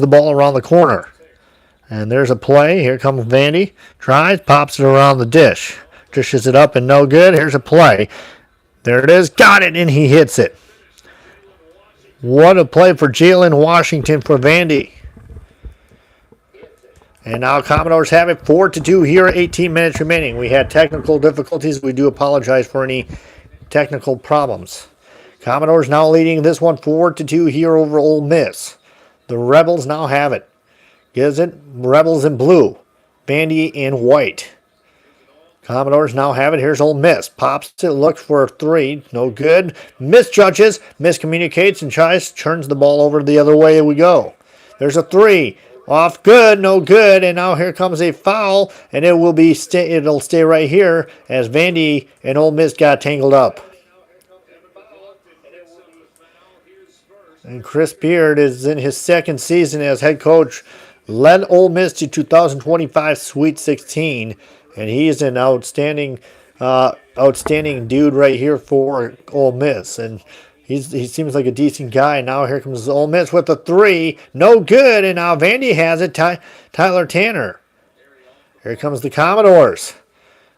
the ball around the corner. And there's a play. Here comes Vandy. Tries, pops it around the dish. Dishes it up and no good. Here's a play. There it is. Got it, and he hits it. What a play for Jalen Washington for Vandy. And now Commodores have it 4-2 here, 18 minutes remaining. We had technical difficulties. We do apologize for any technical problems. Commodores now leading this one 4-2 here over Ole Miss. The Rebels now have it. Gives it Rebels in blue. Vandy in white. Commodores now have it. Here's Ole Miss. Pops it, looks for a three. No good. Misjudges, miscommunicates, and turns the ball over the other way we go. There's a three. Off good, no good, and now here comes a foul, and it'll stay right here as Vandy and Ole Miss got tangled up. And Chris Beard is in his second season as head coach, led Ole Miss to 2025 Sweet 16, and he is an outstanding dude right here for Ole Miss, and he seems like a decent guy. Now here comes Ole Miss with a three. No good. And now Vandy has it. Tyler Tanner. Here comes the Commodores.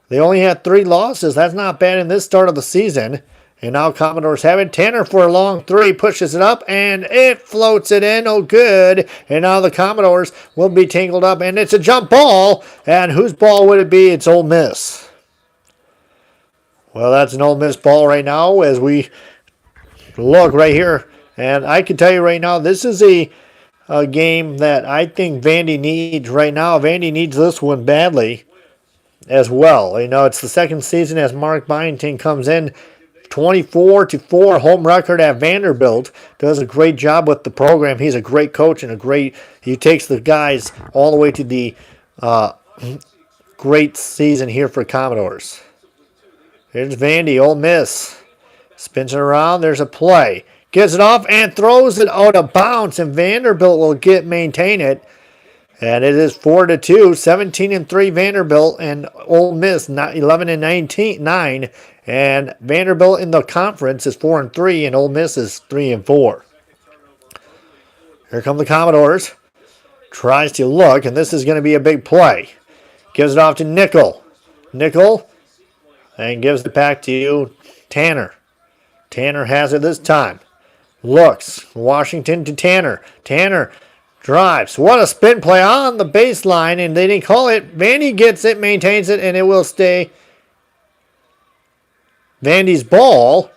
They only had 3 losses. That's not bad in this start of the season. And now Commodores have it. Tanner for a long three. Pushes it up. And it floats it in. Oh, good. And now the Commodores will be tangled up. And it's a jump ball. And whose ball would it be? It's Ole Miss. Well, that's an Ole Miss ball right now as we look right here, and I can tell you right now, this is a game that I think Vandy needs right now. Vandy needs this one badly as well. You know, it's the second season as Mark Byington comes in, 24-4 home record at Vanderbilt. Does a great job with the program. He's a great coach and he takes the guys all the way to the great season here for Commodores. Here's Vandy, Ole Miss. Spins it around. There's a play. Gets it off and throws it out of bounds. And Vanderbilt will maintain it. And it is 4-2. 17-3 Vanderbilt and Ole Miss 11-9. And Vanderbilt in the conference is 4-3 and Ole Miss is 3-4. Here come the Commodores. Tries to look, and this is going to be a big play. Gives it off to Nickel. And gives it back to Tanner. Tanner has it this time. Looks. Washington to Tanner. Tanner drives. What a spin play on the baseline, and they didn't call it. Vandy gets it, maintains it, and it will stay Vandy's ball.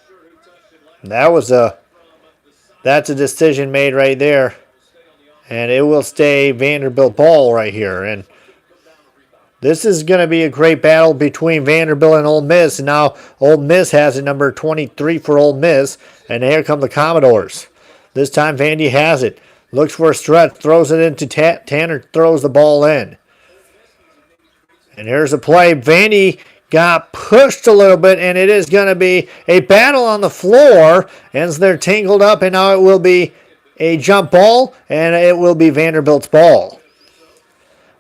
That's a decision made right there. And it will stay Vanderbilt ball right here. And this is going to be a great battle between Vanderbilt and Ole Miss. And now Ole Miss has it, number 23 for Ole Miss. And here come the Commodores. This time Vandy has it. Looks for a stretch. Throws it into Tanner. Throws the ball in. And here's a play. Vandy got pushed a little bit. And it is going to be a battle on the floor. As they're tangled up. And now it will be a jump ball. And it will be Vanderbilt's ball.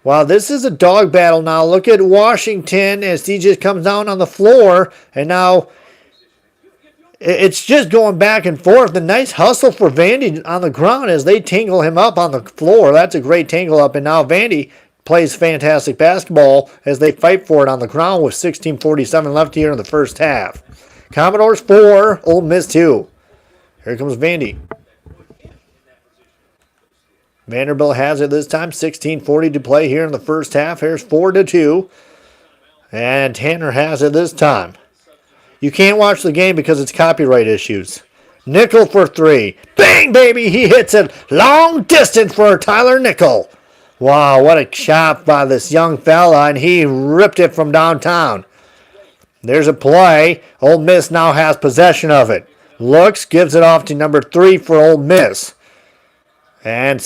Wow, this is a dog battle now. Look at Washington as he just comes down on the floor. And now it's just going back and forth. A nice hustle for Vandy on the ground as they tangle him up on the floor. That's a great tangle up. And now Vandy plays fantastic basketball as they fight for it on the ground with 16:47 left here in the first half. Commodores 4, Ole Miss 2. Here comes Vandy. Vanderbilt has it this time. 16:40 to play here in the first half. Here's 4-2. And Tanner has it this time. You can't watch the game because it's copyright issues. Nickel for three. Bang, baby! He hits it long distance for Tyler Nickel. Wow, what a shot by this young fella, and he ripped it from downtown. There's a play. Ole Miss now has possession of it. Looks, gives it off to number 3 for Ole Miss. And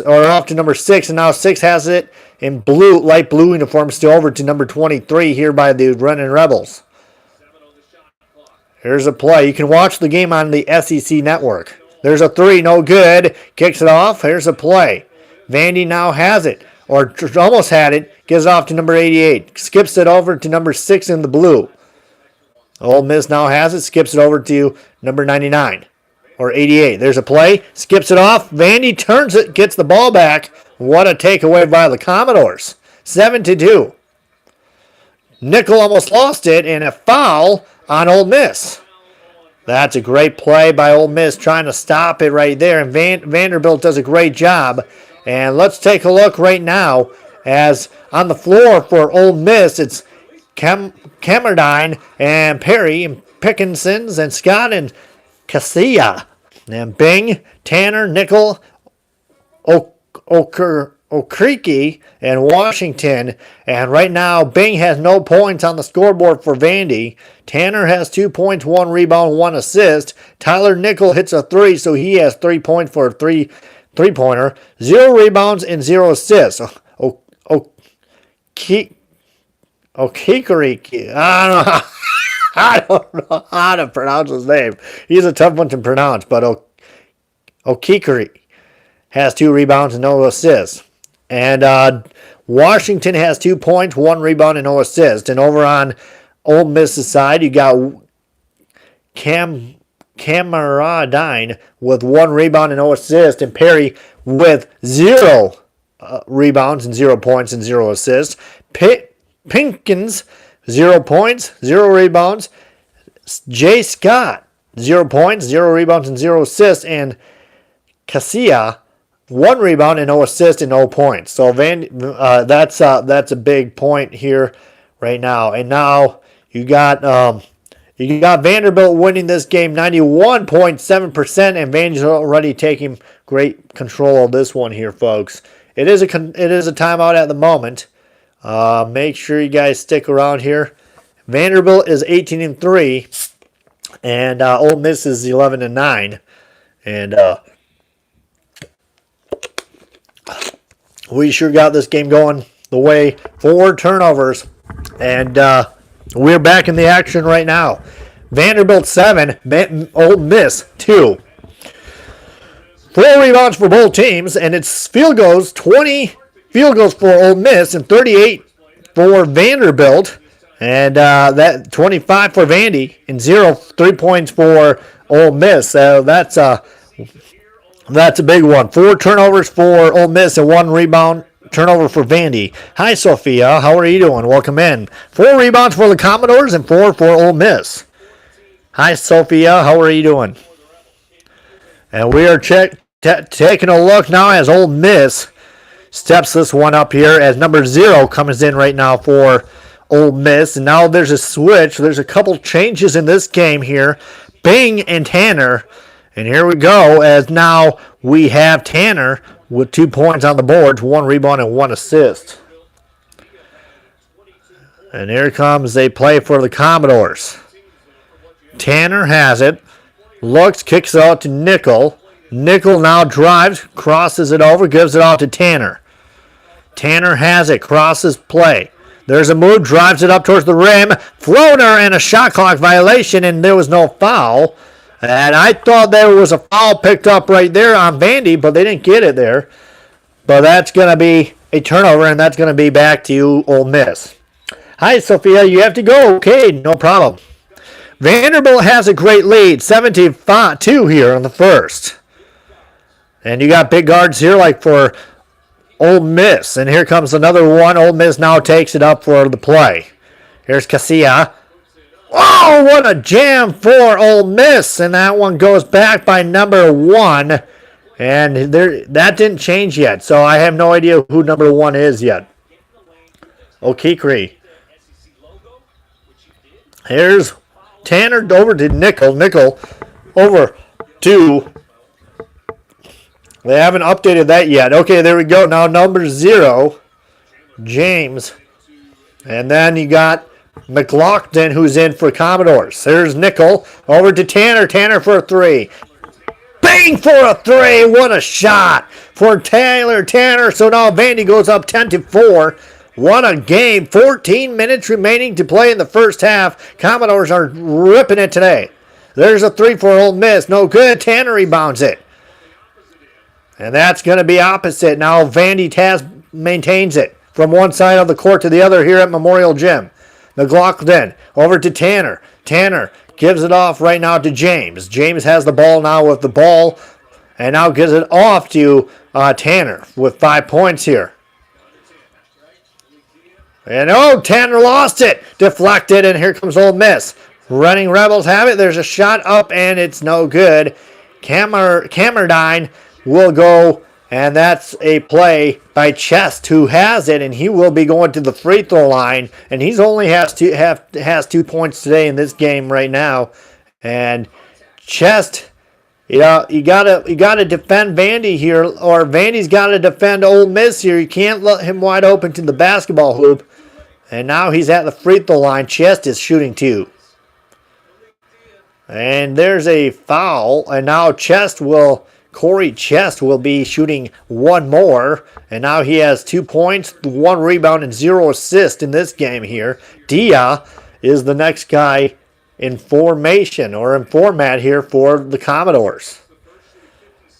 off to number 6, and now 6 has it in blue, light blue uniform, still over to number 23 here by the Running Rebels. Here's a play. You can watch the game on the SEC network. There's a 3, no good. Kicks it off. Here's a play. Vandy now has it, or almost had it. Gives it off to number 88. Skips it over to number 6 in the blue. Ole Miss now has it. Skips it over to number 99. or 88. There's a play. Skips it off. Vandy turns it, gets the ball back. What a takeaway by the Commodores. 7-2. Nickel almost lost it, and a foul on Ole Miss. That's a great play by Ole Miss trying to stop it right there, and Vanderbilt does a great job. And let's take a look right now as on the floor for Ole Miss, it's Camerdine and Perry and Pickinsons and Scott and Casilla. And Bing, Tanner, Nickel, Okriki, and Washington. And right now, Bing has no points on the scoreboard for Vandy. Tanner has 2 points, 1 rebound, 1 assist. Tyler Nickel hits a 3, so he has 3 points for a three-pointer. 0 rebounds and 0 assists. Okikariki. I don't know how to pronounce his name. He's a tough one to pronounce, but Okikari has 2 rebounds and no assists. And Washington has 2 points, 1 rebound, and no assist. And over on Ole Miss's side, you got Camaradine with 1 rebound and no assist, and Perry with 0 rebounds and 0 points and 0 assists. Pinkins, 0 points, 0 rebounds. Jay Scott, 0 points, 0 rebounds, and 0 assists. And Casilla, 1 rebound and no assist and no points. So that's a big point here right now. And now you got Vanderbilt winning this game 91.7%, and Vanderbilt already taking great control of this one here, folks. It is a timeout at the moment. Make sure you guys stick around here. Vanderbilt is 18-3, and Ole Miss is 11-9, and we sure got this game going the way. 4 turnovers, and we're back in the action right now. Vanderbilt 7, Ole Miss 2. 4 rebounds for both teams, and it's field goals, 20 field goals for Ole Miss and 38 for Vanderbilt, and that 25 for Vandy and 0 3 points for Ole Miss. So that's a big one. 4 turnovers for Ole Miss and 1 rebound turnover for Vandy. Hi, Sophia. How are you doing? Welcome in. 4 rebounds for the Commodores and 4 for Ole Miss. Hi, Sophia. How are you doing? And we are taking a look now as Ole Miss steps this one up here as number 0 comes in right now for Ole Miss. And now there's a switch. There's a couple changes in this game here. Bing and Tanner. And here we go as now we have Tanner with 2 points on the board, 1 rebound and 1 assist. And here comes a play for the Commodores. Tanner has it. Looks, kicks it out to Nickel. Nickel now drives, crosses it over, gives it out to Tanner. Tanner has it, crosses play. There's a move, drives it up towards the rim. Floater and a shot clock violation, and there was no foul. And I thought there was a foul picked up right there on Vandy, but they didn't get it there. But that's going to be a turnover, and that's going to be back to you, Ole Miss. Hi, Sophia. You have to go. Okay, no problem. Vanderbilt has a great lead, 7-2 here in the first. And you got big guards here like for Ole Miss. And here comes another one. Ole Miss now takes it up for the play. Here's Casilla. Oh, what a jam for Ole Miss. And that one goes back by number 1. And that didn't change yet. So I have no idea who number 1 is yet. Okikri. Here's Tanner over to Nickel. Nickel over to... They haven't updated that yet. Okay, there we go. Now number 0, James. And then you got McLaughlin, who's in for Commodores. There's Nickel over to Tanner. Tanner for a 3. Bang for a 3. What a shot for Tanner. So now Vandy goes up 10-4. What a game. 14 minutes remaining to play in the first half. Commodores are ripping it today. There's a 3 for Ole Miss. No good. Tanner rebounds it. And that's going to be opposite. Now Vandy maintains it from one side of the court to the other here at Memorial Gym. McLaughlin over to Tanner. Tanner gives it off right now to James. James has the ball now with the ball, and now gives it off to Tanner with 5 points here. And Tanner lost it. Deflected, and here comes Ole Miss. Running Rebels have it. There's a shot up, and it's no good. Cammerdine will go, and that's a play by Chest, who has it, and he will be going to the free throw line. And he's only has 2 points today in this game right now. And Chest, you gotta defend Vandy here, or Vandy's gotta defend Ole Miss here. You can't let him wide open to the basketball hoop. And now he's at the free throw line. Chest is shooting 2. And there's a foul. And now Corey Chest will be shooting 1 more. And now he has 2 points, 1 rebound, and 0 assists in this game here. Dia is the next guy in formation or in format here for the Commodores.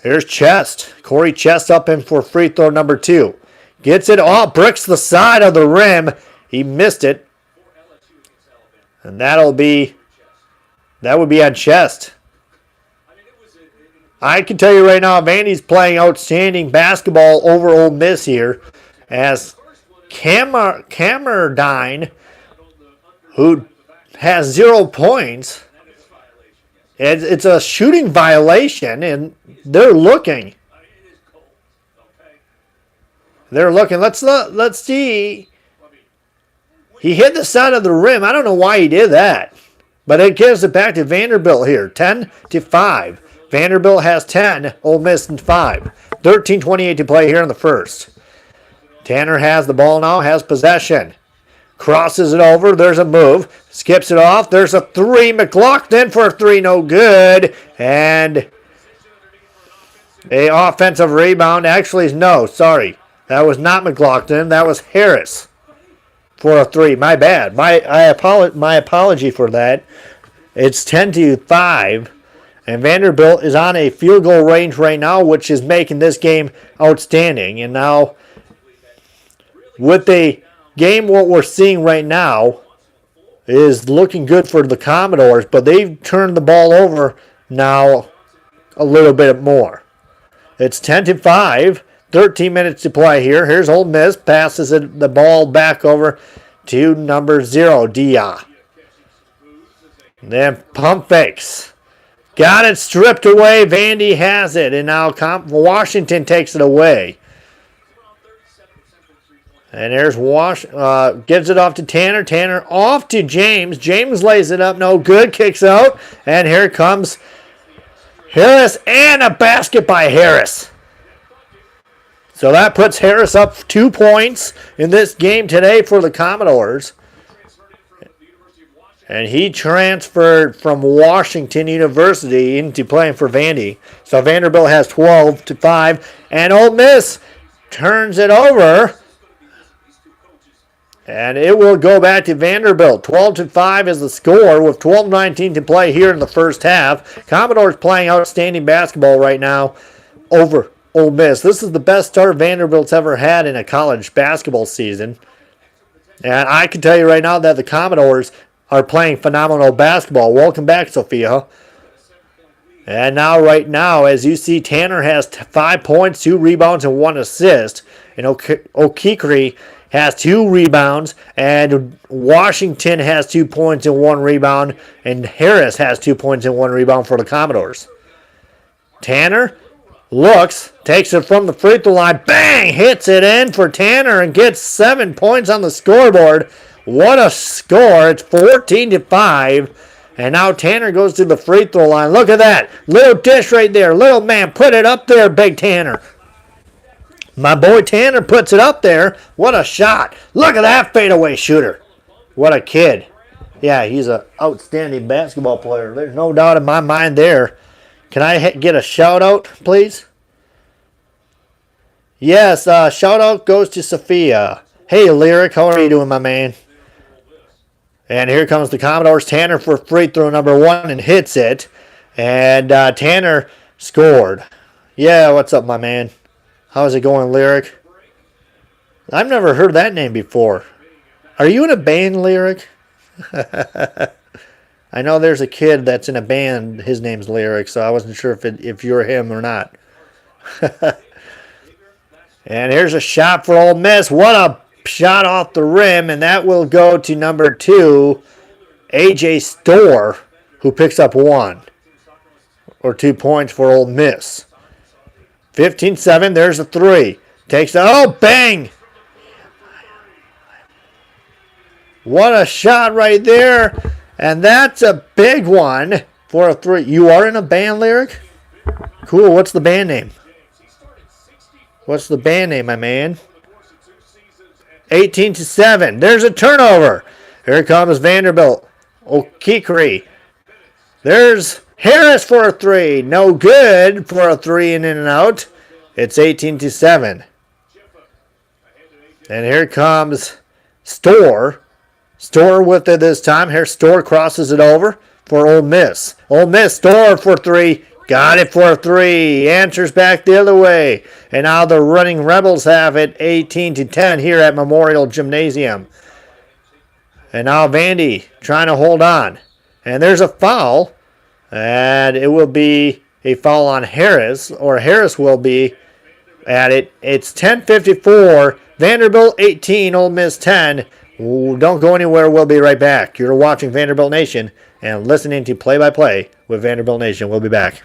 Here's Chest. Corey Chest up in for free throw number 2. Gets it off, bricks the side of the rim. He missed it. And that would be on Chest. I can tell you right now, Vandy's playing outstanding basketball over Ole Miss here, as Cammerdine, who has 0 points, it's a shooting violation, and they're looking. Let's see. He hit the side of the rim. I don't know why he did that. But it gives it back to Vanderbilt here. 10-5. Vanderbilt has 10. Ole Miss 5. 13:28 to play here in the first. Tanner has the ball now. Has possession. Crosses it over. There's a move. Skips it off. There's a 3. McLaughlin for a 3. No good. And a offensive rebound. Actually, no. Sorry. That was not McLaughlin. That was Harris for a 3. My bad. My apology for that. It's 10-5, and Vanderbilt is on a field goal range right now, which is making this game outstanding. And now, with the game, what we're seeing right now is looking good for the Commodores, but they've turned the ball over now a little bit more. It's 10-5. 13 minutes to play here. Here's Ole Miss. Passes the ball back over to number 0, Dia. Then pump fakes. Got it stripped away. Vandy has it. And now Washington takes it away. And there's gives it off to Tanner. Tanner off to James. James lays it up. No good. Kicks out. And here comes Harris. And a basket by Harris. So that puts Harris up 2 points in this game today for the Commodores. And he transferred from Washington University into playing for Vandy. So Vanderbilt has 12-5. And Ole Miss turns it over. And it will go back to Vanderbilt. 12-5 is the score with 12:19 to play here in the first half. Commodores playing outstanding basketball right now over Ole Miss. This is the best start Vanderbilt's ever had in a college basketball season. And I can tell you right now that the Commodores are playing phenomenal basketball. Welcome back, Sophia. And right now, as you see, Tanner has 5 points, 2 rebounds, and 1 assist. And Okikri has 2 rebounds. And Washington has 2 points and 1 rebound. And Harris has 2 points and 1 rebound for the Commodores. Tanner looks, takes it from the free throw line, bang, hits it in for Tanner and gets 7 points on the scoreboard. What a score. It's 14-5. And now Tanner goes to the free throw line. Look at that. Little dish right there. Little man, put it up there, big Tanner. My boy Tanner puts it up there. What a shot. Look at that fadeaway shooter. What a kid. Yeah, he's an outstanding basketball player. There's no doubt in my mind there. Can I get a shout-out, please? Yes, shout-out goes to Sophia. Hey, Lyric, how are you doing, my man? And here comes the Commodores. Tanner for free throw number 1 and hits it. And Tanner scored. Yeah, what's up, my man? How's it going, Lyric? I've never heard that name before. Are you in a band, Lyric? I know there's a kid that's in a band. His name's Lyric, so I wasn't sure if you're him or not. And here's a shot for Ole Miss. What a shot off the rim, and that will go to number 2, A.J. Storr, who picks up 1 or 2 points for Ole Miss. 15-7, there's a 3. Takes the, oh, bang! What a shot right there. And that's a big one for a 3. You are in a band, Lyric? Cool, what's the band name? What's the band name, my man? 18-7. There's a turnover. Here comes Vanderbilt. O'Keefe. There's Harris for a 3. No good for a 3 in and out. It's 18-7. And here comes Storr. Storr with it this time. Here Storr crosses it over for Ole Miss. Ole Miss, Storr for 3. Got it for a 3. Answers back the other way. And now the running Rebels have it 18-10 here at Memorial Gymnasium. And now Vandy trying to hold on. And there's a foul. And it will be a foul on Harris. Or Harris will be at it. It's 10:54. Vanderbilt 18, Ole Miss 10. Ooh, don't go anywhere. We'll be right back. You're watching Vanderbilt Nation and listening to Play-by-Play with Vanderbilt Nation. We'll be back.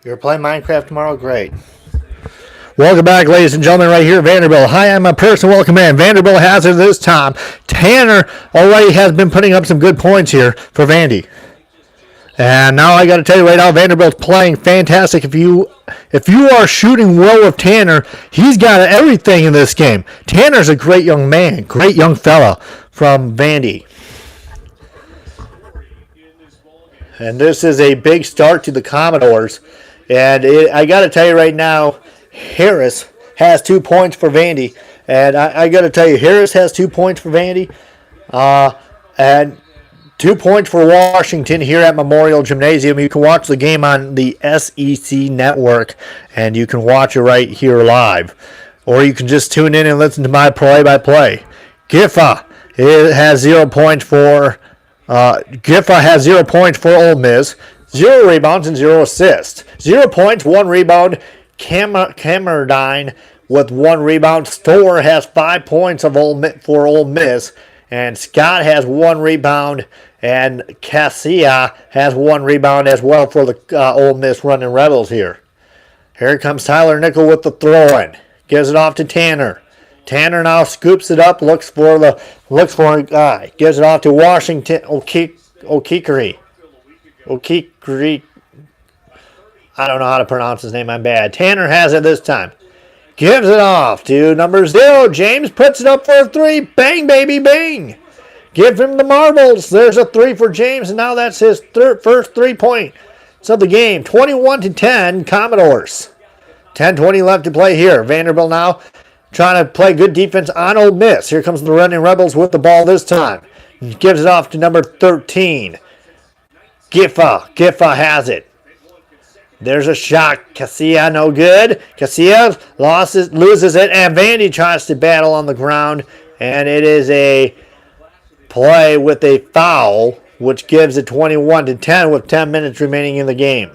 You're playing Minecraft tomorrow? Great. Welcome back, ladies and gentlemen, right here at Vanderbilt. Hi, I'm a person. Welcome in. Vanderbilt has it this time. Tanner already has been putting up some good points here for Vandy. And now I got to tell you right now, Vanderbilt's playing fantastic. If you are shooting well with Tanner, he's got everything in this game. Tanner's a great young man, great young fella from Vandy. And this is a big start to the Commodores. And I got to tell you right now, Harris has 2 points for Vandy. And I got to tell you, Harris has 2 points for Vandy. And 2 points for Washington here at Memorial Gymnasium. You can watch the game on the SEC network. And you can watch it right here live. Or you can just tune in and listen to my play-by-play. Giffa has 0 points for... Giffa has 0 points for Ole Miss. 0 rebounds and 0 assists. 0 points, 1 rebound. Camerdine with 1 rebound. Storr has 5 points for Ole Miss. And Scott has 1 rebound. And Cassia has 1 rebound as well for the Ole Miss running Rebels here. Here comes Tyler Nickel with the throw-in. Gives it off to Tanner. Tanner now scoops it up, looks for a guy. Gives it off to Washington O'Keefe. I don't know how to pronounce his name. I'm bad. Tanner has it this time. Gives it off to number 0. James puts it up for a 3. Bang, baby, bang. Give him the marbles. There's a 3 for James, and now that's his first 3-point of the game. 21-10, Commodores. 10:20 left to play here. Vanderbilt now trying to play good defense on Ole Miss. Here comes the Running Rebels with the ball this time. Gives it off to number 13. Giffa has it. There's a shot. Casilla, no good. Casilla loses it, and Vandy tries to battle on the ground, and it is a play with a foul, which gives it 21-10 with 10 minutes remaining in the game.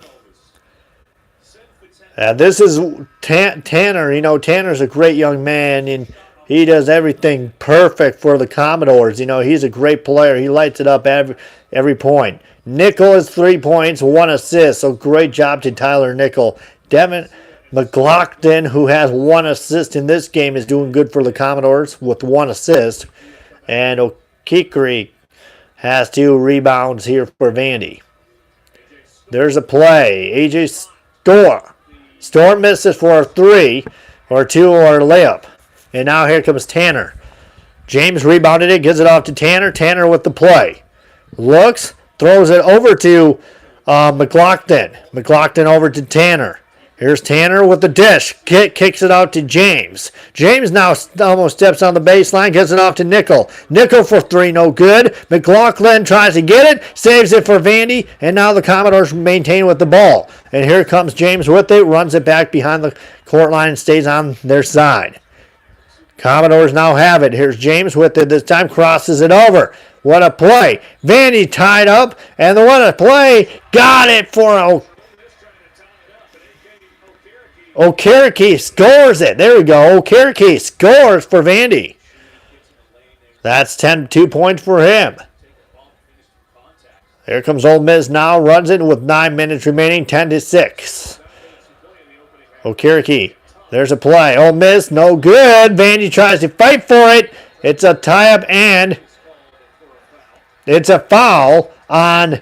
This is Tanner. You know, Tanner's a great young man, and he does everything perfect for the Commodores. You know, he's a great player. He lights it up every point. Nickel is 3 points, 1 assist. So great job to Tyler Nickel. Devin McLaughlin, who has 1 assist in this game, is doing good for the Commodores with 1 assist. And O'Keefe has 2 rebounds here for Vandy. There's a play. AJ Storr. Storr misses for a 3 or 2 or a layup. And now here comes Tanner. James rebounded it, gives it off to Tanner. Tanner with the play. Looks, throws it over to McLaughlin. McLaughlin over to Tanner. Here's Tanner with the dish. Kicks it out to James. James now almost steps on the baseline. Gets it off to Nickel. Nickel for 3, no good. McLaughlin tries to get it. Saves it for Vandy. And now the Commodores maintain with the ball. And here comes James with it. Runs it back behind the court line and stays on their side. Commodores now have it. Here's James with it. This time crosses it over. What a play. Vandy tied up. And what a play. Got it for O'Keefe scores it. There we go. O'Keefe scores for Vandy. That's 2 points for him. Here comes Ole Miss now. Runs it with 9 minutes remaining. 10-6. O'Keefe. There's a play. Ole Miss, no good. Vandy tries to fight for it. It's a tie-up and it's a foul on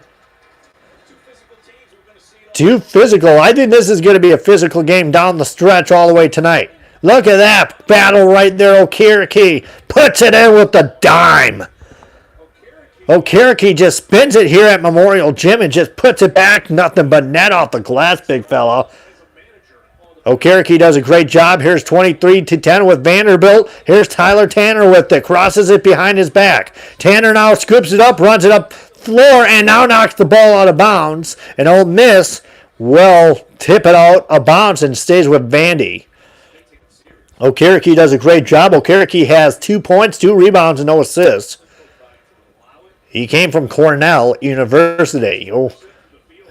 too physical. I think this is going to be a physical game down the stretch all the way tonight. Look at that battle right there. O'Keefe puts it in with the dime. O'Keefe just spins it here at Memorial Gym and just puts it back. Nothing but net off the glass, big fella. O'Keefe does a great job. Here's 23-10 with Vanderbilt. Here's Tyler Tanner with it. Crosses it behind his back. Tanner now scoops it up, runs it up floor, and now knocks the ball out of bounds. And Ole Miss will tip it out of bounds and stays with Vandy. O'Keefe does a great job. O'Keefe has 2 points, 2 rebounds, and no assists. He came from Cornell University.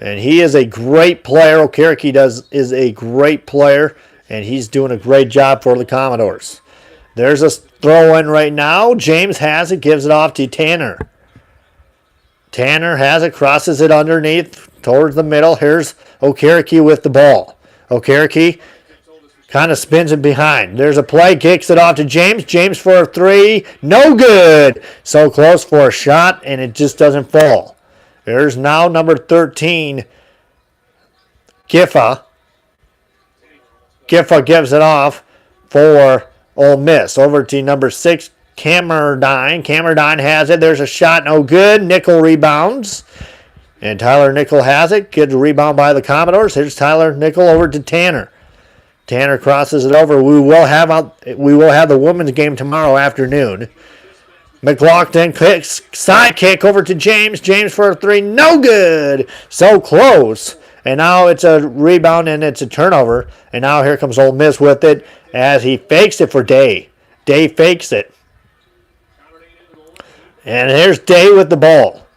And he is a great player. O'Keefe is a great player, and he's doing a great job for the Commodores. There's a throw-in right now. James has it, gives it off to Tanner. Tanner has it, crosses it underneath towards the middle. Here's O'Keefe with the ball. O'Keefe kind of spins it behind. There's a play, kicks it off to James. James for a 3, no good. So close for a shot, and it just doesn't fall. There's now number 13, Giffa. Giffa gives it off for Ole Miss. Over to number 6, Camerdine. Camerdine has it. There's a shot, no good. Nickel rebounds. And Tyler Nickel has it. Good rebound by the Commodores. Here's Tyler Nickel over to Tanner. Tanner crosses it over. We will have the women's game tomorrow afternoon. McLaughlin kicks, side kick over to James. James for a 3, no good. So close. And now it's a rebound and it's a turnover. And now here comes Ole Miss with it as he fakes it for Day. Day fakes it. And here's Day with the ball.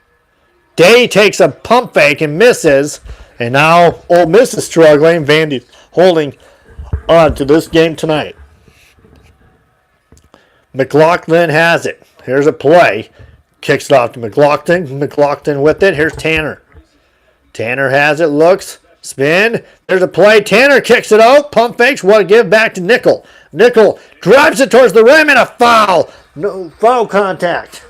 Day takes a pump fake and misses. And now Ole Miss is struggling. Vandy holding on to this game tonight. McLaughlin has it. Here's a play. Kicks it off to McLaughlin. McLaughlin with it. Here's Tanner. Tanner has it. Looks. Spin. There's a play. Tanner kicks it out. Pump fakes. What a give back to Nickel. Nickel drives it towards the rim and a foul. No foul contact.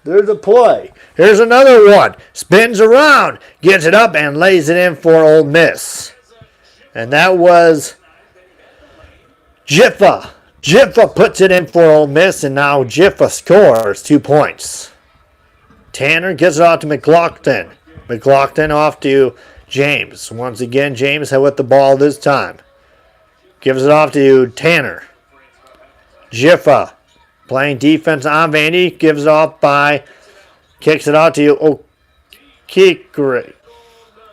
There's a play. Here's another one. Spins around. Gets it up and lays it in for Ole Miss. And that was Giffa. Giffa puts it in for Ole Miss, and now Giffa scores 2 points. Tanner gives it off to McLaughlin. McLaughlin off to James. Once again, James with the ball this time. Gives it off to Tanner. Jiffa playing defense on Vandy. Gives it off by, kicks it out to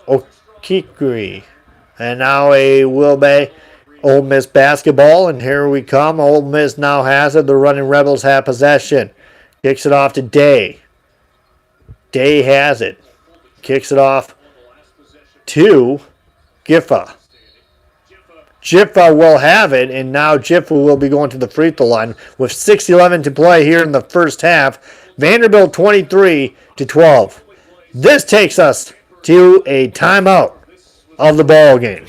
Okikri. And now a Wilbay Ole Miss basketball. And here we come. Ole Miss now has it. The running Rebels have possession. Kicks it off to Day. Day has it. Kicks it off to Giffa. Jiffa will have it, and now Jiffa will be going to the free throw line with 6:11 to play here in the first half. Vanderbilt 23-12. This takes us to a timeout of the ball game.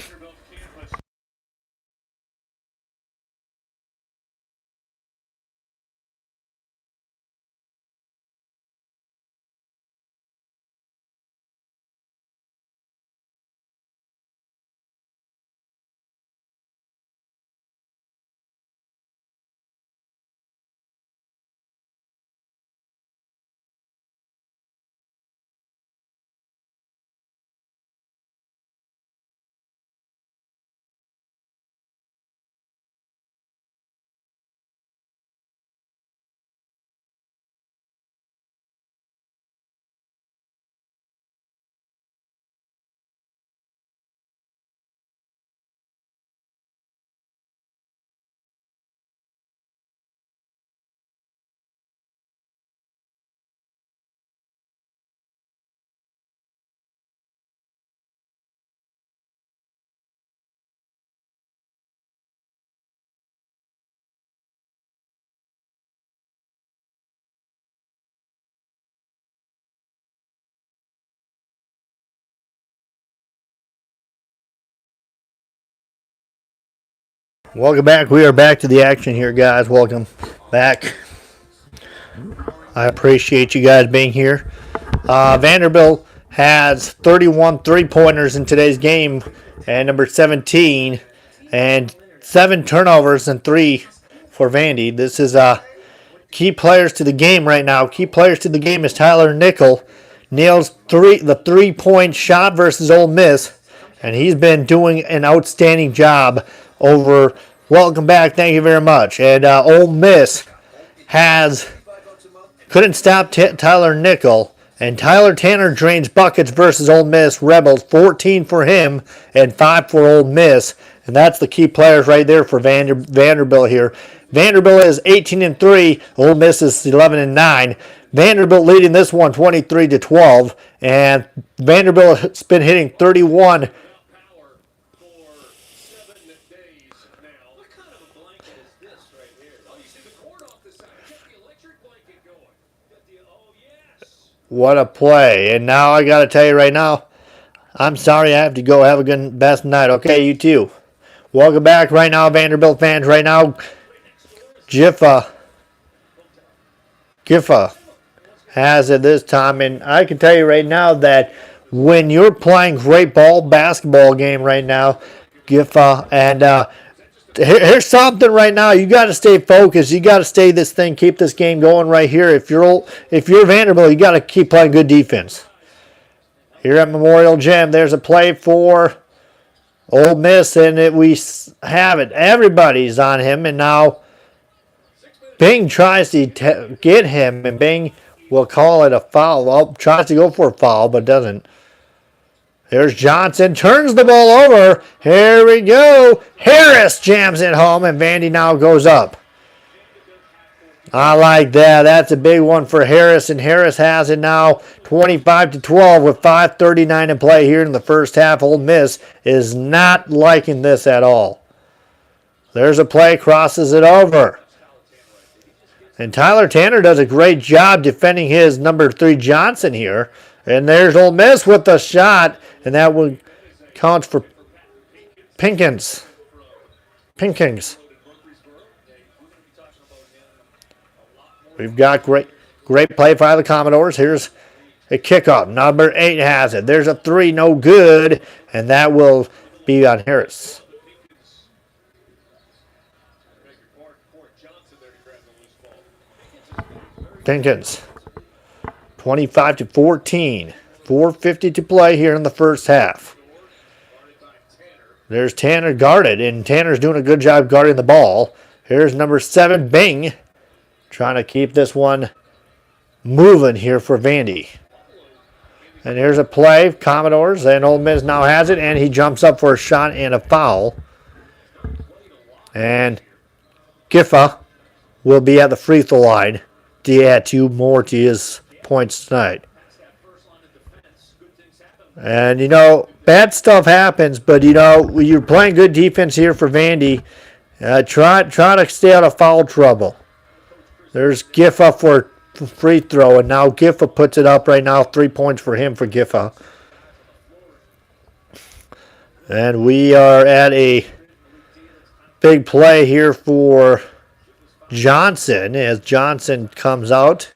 Welcome back. We are back to the action here, guys. Welcome back. I appreciate you guys being here. Vanderbilt has 31 three-pointers in today's game, and number 17, and 7 turnovers and 3 for Vandy. This is key players to the game right now. Key players to the game is Tyler Nickel. Nails the three-point shot versus Ole Miss, and he's been doing an outstanding job over. Welcome back. Thank you very much. And Ole Miss couldn't stop Tyler Nickel. And Tyler Tanner drains buckets versus Ole Miss Rebels. 14 for him and 5 for Ole Miss. And that's the key players right there for Vanderbilt here. Vanderbilt is 18-3. Ole Miss is 11-9. Vanderbilt leading this one 23-12. And Vanderbilt's been hitting 31. What a play. And now I got to tell you right now, I'm sorry I have to go. Have a good best night. Okay, you too. Welcome back right now, Vanderbilt fans. Right now, Giffa has it this time. And I can tell you right now that when you're playing great basketball game right now, Giffa, and here's something right now. You got to stay focused. You got to stay this thing. Keep this game going right here. If you're Vanderbilt, you got to keep playing good defense. Here at Memorial Gym, there's a play for Ole Miss, and we have it. Everybody's on him, and now Bing tries to get him, and Bing will call it a foul. Well, tries to go for a foul, but doesn't. There's Johnson, turns the ball over. Here we go. Harris jams it home, and Vandy now goes up. I like that. That's a big one for Harris, and Harris has it now 25-12 with 5:39 in play here in the first half. Ole Miss is not liking this at all. There's a play, crosses it over. And Tyler Tanner does a great job defending his number 3 Johnson here. And there's Ole Miss with the shot, and that one counts for Pinkins. We've got great play by the Commodores. Here's a kickoff. Number 8 has it. There's a 3, no good, and that will be on Harris. Pinkins. 25-14. 4:50 to play here in the first half. There's Tanner guarded, and Tanner's doing a good job guarding the ball. Here's number 7, Bing, trying to keep this one moving here for Vandy. And here's a play, Commodores, and Ole Miss now has it, and he jumps up for a shot and a foul. And Giffa will be at the free throw line to add 2 more to his points tonight. And, bad stuff happens, but, you're playing good defense here for Vandy. Try to stay out of foul trouble. There's Giffa for free throw, and now Giffa puts it up right now. 3 points for him for Giffa. And we are at a big play here for Johnson as Johnson comes out.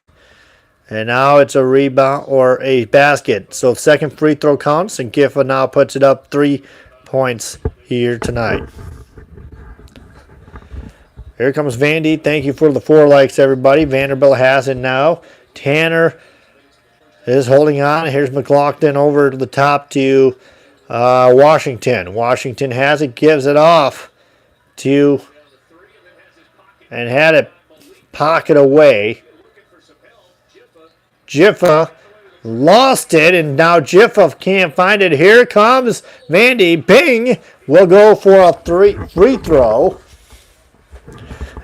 And now it's a rebound or a basket. So second free throw counts, and Giffa now puts it up 3 points here tonight. Here comes Vandy. Thank you for the 4 likes, everybody. Vanderbilt has it now. Tanner is holding on. Here's McLaughlin over to the top to Washington. Washington has it, gives it off to, and had it pocket away. Giffa lost it, and now Giffa can't find it. Here comes Vandy. Bing will go for a free throw.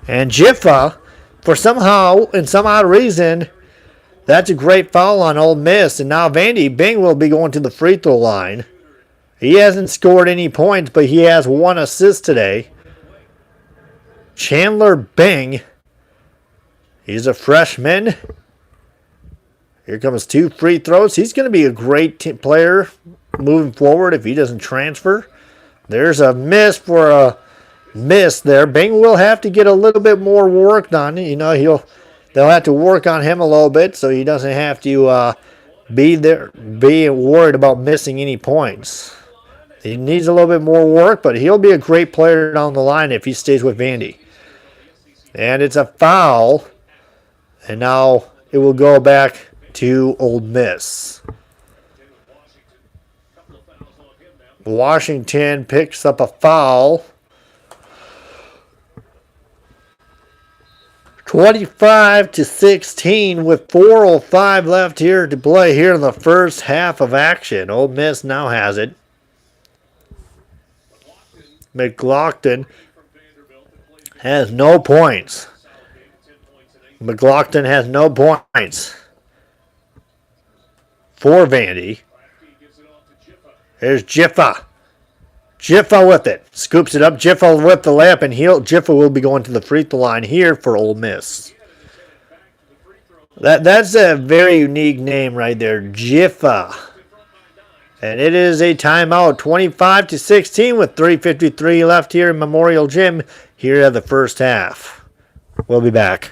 And Giffa, for somehow, in some odd reason, that's a great foul on Ole Miss. And now Vandy, Bing will be going to the free throw line. He hasn't scored any points, but he has 1 assist today. Chandler Bing. He's a freshman. Here comes 2 free throws. He's going to be a great player moving forward if he doesn't transfer. There's a miss for a miss there. Bing will have to get a little bit more work done. They'll have to work on him a little bit so he doesn't have to be worried about missing any points. He needs a little bit more work, but he'll be a great player down the line if he stays with Vandy. And it's a foul, and now it will go back to Ole Miss. Washington picks up a foul. 25-16 with 4:05 left here to play here in the first half of action. Ole Miss now has it. McLaughlin has no points. McLaughlin has no points for Vandy. There's Giffa. Giffa with it. Scoops it up. Giffa with the layup, and Giffa will be going to the free throw line here for Ole Miss. That's a very unique name right there, Giffa. And it is a timeout, 25-16 with 3:53 left here in Memorial Gym here at the first half. We'll be back.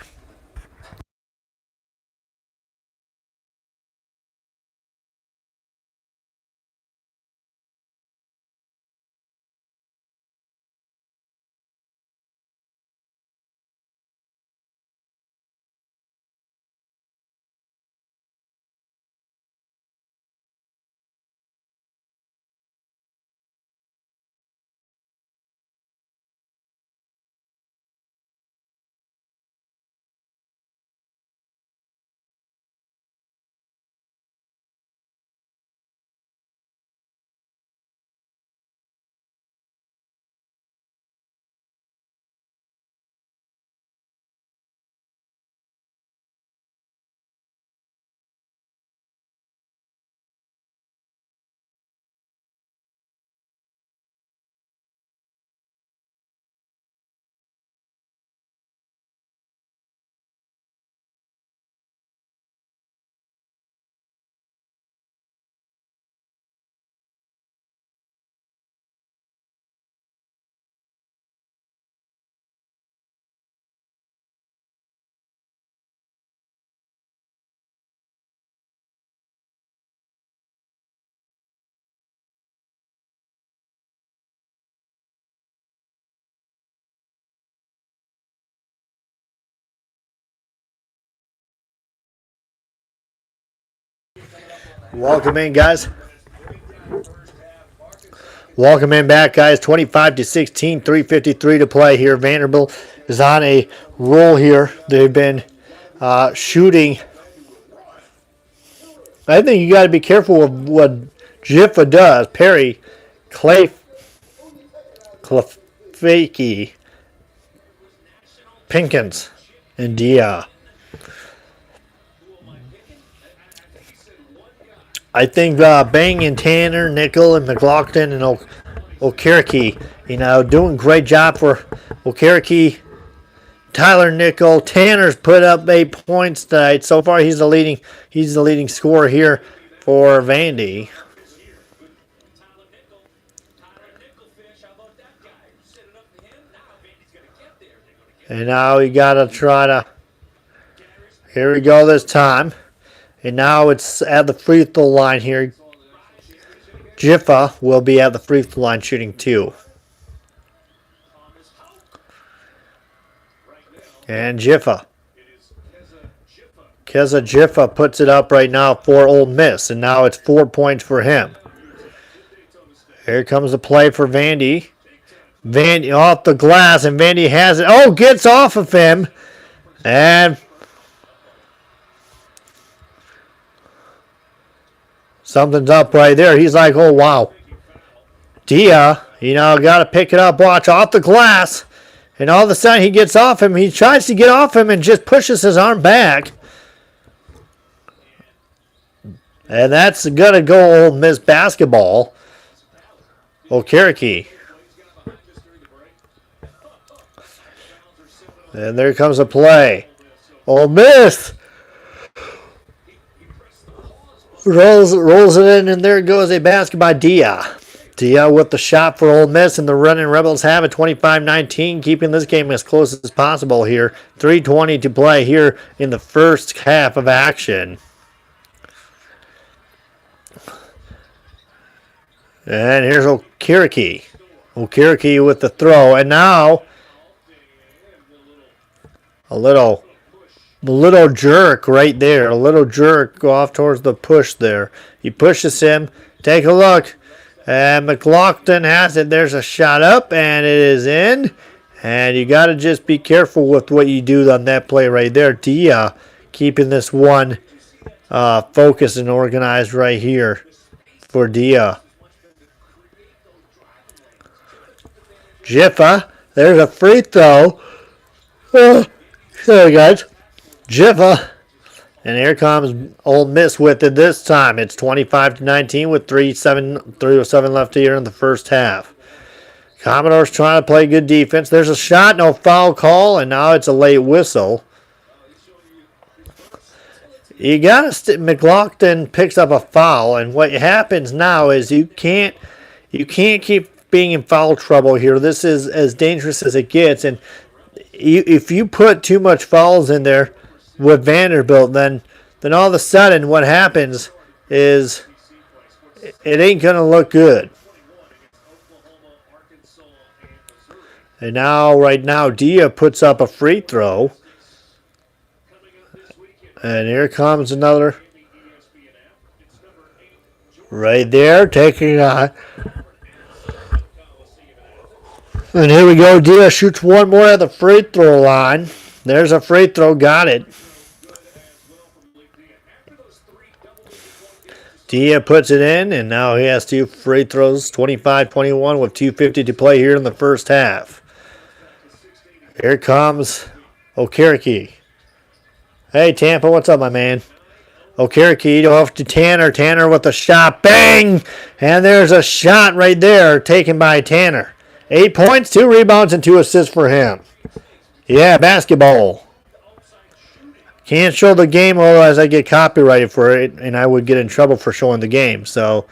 Welcome in, guys. Welcome in back, guys. 25-16, 3:53 to play here. Vanderbilt is on a roll here. They've been shooting. I think you got to be careful of what Jiffa does. Perry, Klafaki, Pinkins, and Dia. I think Bang and Tanner, Nickel, and McLaughlin and Okereke, doing a great job for Okereke. Tyler Nickel, Tanner's put up 8 points tonight. So far, he's the leading scorer here for Vandy. And now we gotta try to. Here we go this time. And now it's at the free throw line here. Jiffa will be at the free throw line shooting 2. And Jiffa. Keza Jiffa puts it up right now for Ole Miss. And now it's 4 points for him. Here comes the play for Vandy. Vandy off the glass, and Vandy has it. Oh, gets off of him. And something's up right there. He's like, oh, wow. Dia, got to pick it up. Watch, off the glass. And all of a sudden, he gets off him. He tries to get off him and just pushes his arm back. And that's going to go Ole Miss basketball. Okereke. And there comes a play. Ole Miss rolls it in, and there goes a basket by Dia. Dia with the shot for Ole Miss, and the running Rebels have it 25-19, keeping this game as close as possible here. 3:20 to play here in the first half of action. And here's Okereke. Okereke with the throw, and now a little jerk right there. A little jerk off towards the push there. He pushes him. Take a look. And McLaughlin has it. There's a shot up, and it is in. And you got to just be careful with what you do on that play right there. Dia keeping this one focused and organized right here for Dia. Jiffa. There's a free throw. There we go. Jiffa. And here comes Ole Miss with it this time. It's 25-19 with 3:07 left here in the first half. Commodores trying to play good defense. There's a shot, no foul call, and now it's a late whistle. You got to McLaughlin picks up a foul, and what happens now is you can't keep being in foul trouble here. This is as dangerous as it gets, and if you put too much fouls in there with Vanderbilt, then all of a sudden what happens is it ain't going to look good. And now, right now, Dia puts up a free throw. And here comes another. Right there, taking on. And here we go. Dia shoots one more at the free throw line. There's a free throw. Got it. Dia puts it in, and now he has 2 free throws. 25-21 with 2:50 to play here in the first half. Here comes Okereke. Hey, Tampa, what's up, my man? Okereke off to Tanner. Tanner with a shot. Bang! And there's a shot right there taken by Tanner. 8 points, 2 rebounds, and 2 assists for him. Yeah, basketball. Can't show the game, otherwise I get copyrighted for it, and I would get in trouble for showing the game. So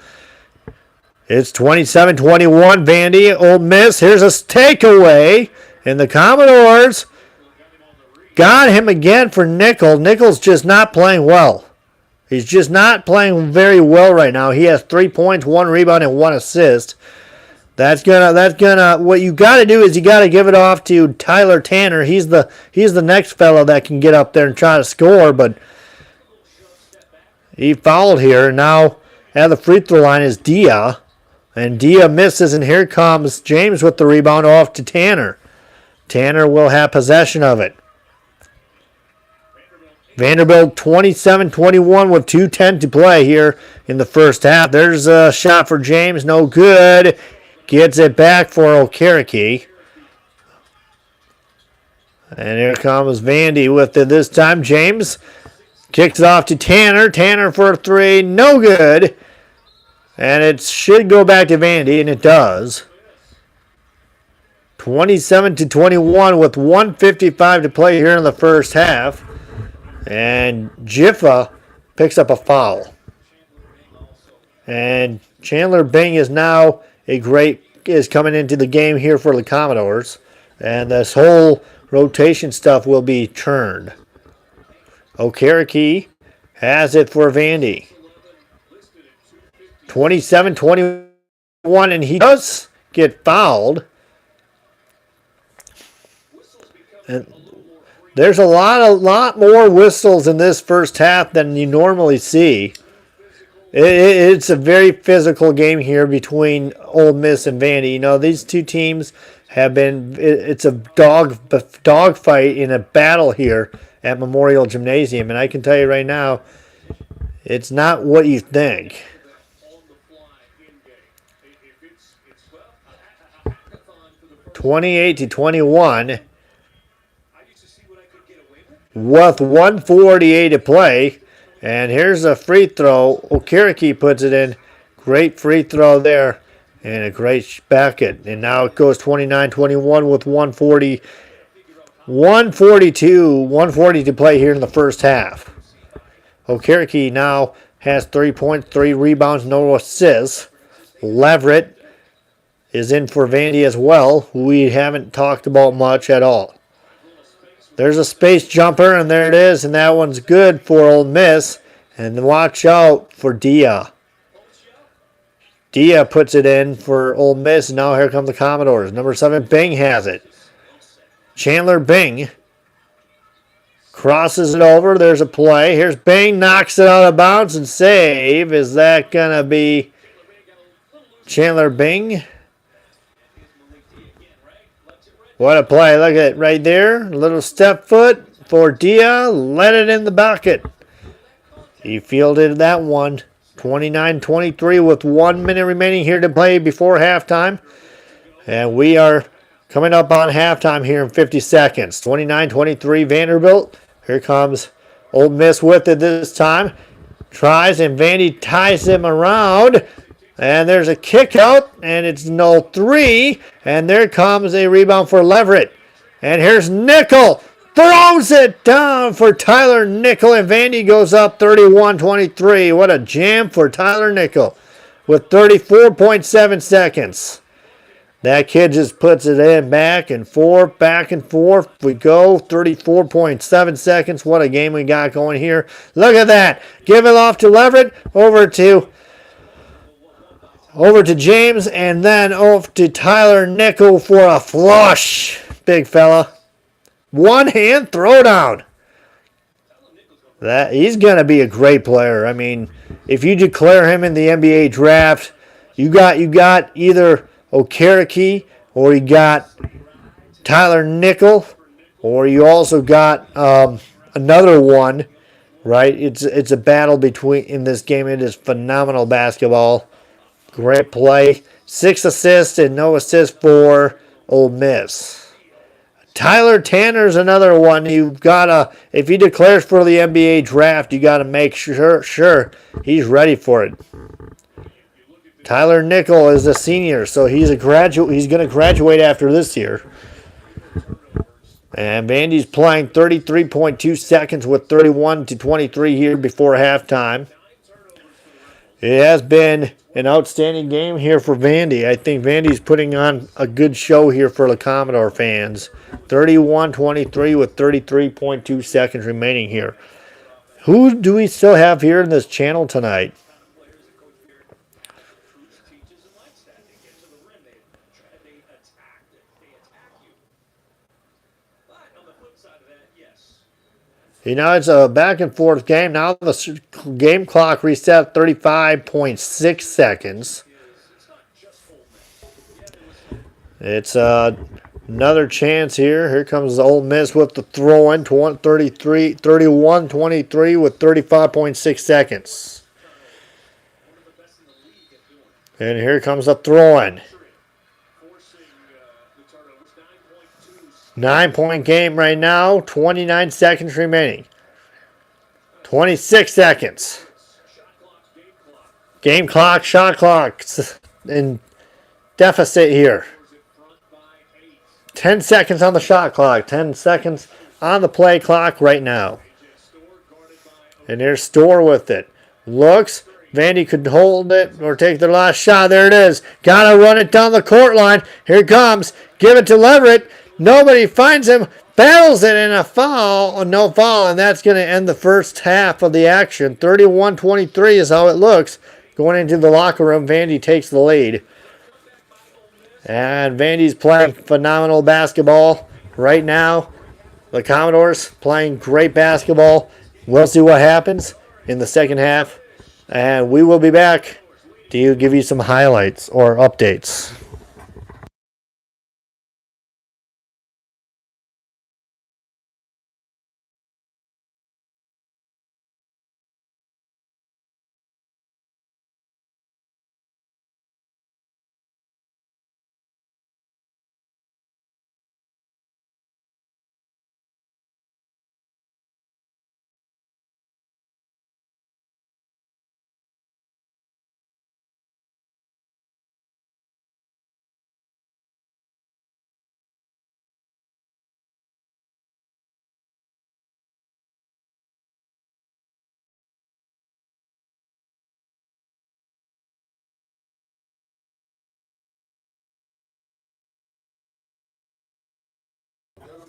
it's 27-21, Vandy. Ole Miss, here's a takeaway. And the Commodores got him again for Nickel. Nickel's just not playing well. He's just not playing very well right now. He has 3 points, 1 rebound, and 1 assist. That's gonna. What you got to do is you got to give it off to Tyler Tanner. He's the next fellow that can get up there and try to score. But he fouled here. Now at the free throw line is Dia. And Dia misses, and here comes James with the rebound off to Tanner. Tanner will have possession of it. Vanderbilt 27-21 with 2:10 to play here in the first half. There's a shot for James, no good. Gets it back for Okereke. And here comes Vandy with it this time. James kicks it off to Tanner. Tanner for a three, no good. And it should go back to Vandy, and it does. 27-21 with 1:55 to play here in the first half. And Jiffa picks up a foul. And Chandler Bing is now is coming into the game here for the Commodores. And this whole rotation stuff will be turned. Okereke has it for Vandy. 27-21, and he does get fouled. And there's a lot more whistles in this first half than you normally see. It's a very physical game here between Ole Miss and Vandy. You know, these two teams have been, it's a dog fight in a battle here at Memorial Gymnasium. And I can tell you right now, it's not what you think. 28-21 with 1:48 to play. And here's a free throw. Okereke puts it in. Great free throw there. And a great bucket. And now it goes 29-21 with 140 to play here in the first half. Okereke now has 3 points, 3 rebounds, no assists. Leverett is in for Vandy as well, who we haven't talked about much at all. There's a space jumper, and there it is, and that one's good for Ole Miss. And watch out for Dia. Dia puts it in for Ole Miss, and now here come the Commodores. Number 7, Bing has it. Chandler Bing crosses it over. There's a play. Here's Bing, knocks it out of bounds and save. Is that going to be Chandler Bing? What a play. Look at it right there. A little step foot for Dia. Let it in the bucket. He fielded that one. 29-23 with 1 minute remaining here to play before halftime. And we are coming up on halftime here in 50 seconds. 29-23 Vanderbilt. Here comes Ole Miss with it this time. Tries, and Vandy ties him around. And there's a kick out, and it's no 3. And there comes a rebound for Leverett. And here's Nickel. Throws it down for Tyler Nickel, and Vandy goes up 31-23. What a jam for Tyler Nickel with 34.7 seconds. That kid just puts it in back and forth. We go 34.7 seconds. What a game we got going here. Look at that. Give it off to Leverett. Over to James, and then off to Tyler Nickel for a flush. Big fella. One hand throwdown. He's going to be a great player. I mean, if you declare him in the NBA draft, you got either Okereke or you got Tyler Nickel, or you also got another one, right? It's a battle in this game. It is phenomenal basketball. Great play. 6 assists and no assists for Ole Miss. Tyler Tanner's another one. If he declares for the NBA draft, you got to make sure he's ready for it. Tyler Nickel is a senior, so he's a graduate. He's going to graduate after this year. And Vandy's playing 33.2 seconds with 31-23 here before halftime. It has been an outstanding game here for Vandy. I think Vandy's putting on a good show here for the Commodore fans. 31-23 with 33.2 seconds remaining here. Who do we still have here in this channel tonight? You know, it's a back and forth game. Now the game clock reset 35.6 seconds. It's another chance here. Here comes Ole Miss with the throw-in, 31-23 with 35.6 seconds. And here comes the throw-in. 9-point game right now, 29 seconds remaining. 26 seconds. Game clock, shot clock in deficit here. 10 seconds on the shot clock. 10 seconds on the play clock right now. And there's Storr with it. Looks. Vandy could hold it or take their last shot. There it is. Gotta run it down the court line. Here it comes. Give it to Leverett. Nobody finds him. Battles it in a foul. No foul. And that's going to end the first half of the action. 31-23 is how it looks. Going into the locker room, Vandy takes the lead. And Vandy's playing phenomenal basketball right now. The Commodores playing great basketball. We'll see what happens in the second half. And we will be back to give you some highlights or updates.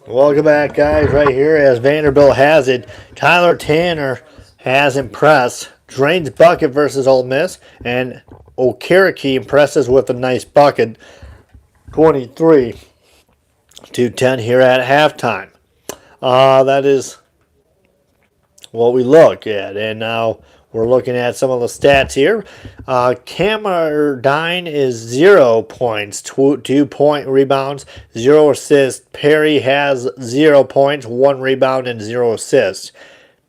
Welcome back, guys. Right here, as Vanderbilt has it, Tyler Tanner has impressed. Drains bucket versus Ole Miss, and Okereke impresses with a nice bucket. 23-10 here at halftime. That is what we look at, and now we're looking at some of the stats here. Camerdine is 0 points, 2-point rebounds, 0 assists. Perry has 0 points, 1 rebound, and 0 assists.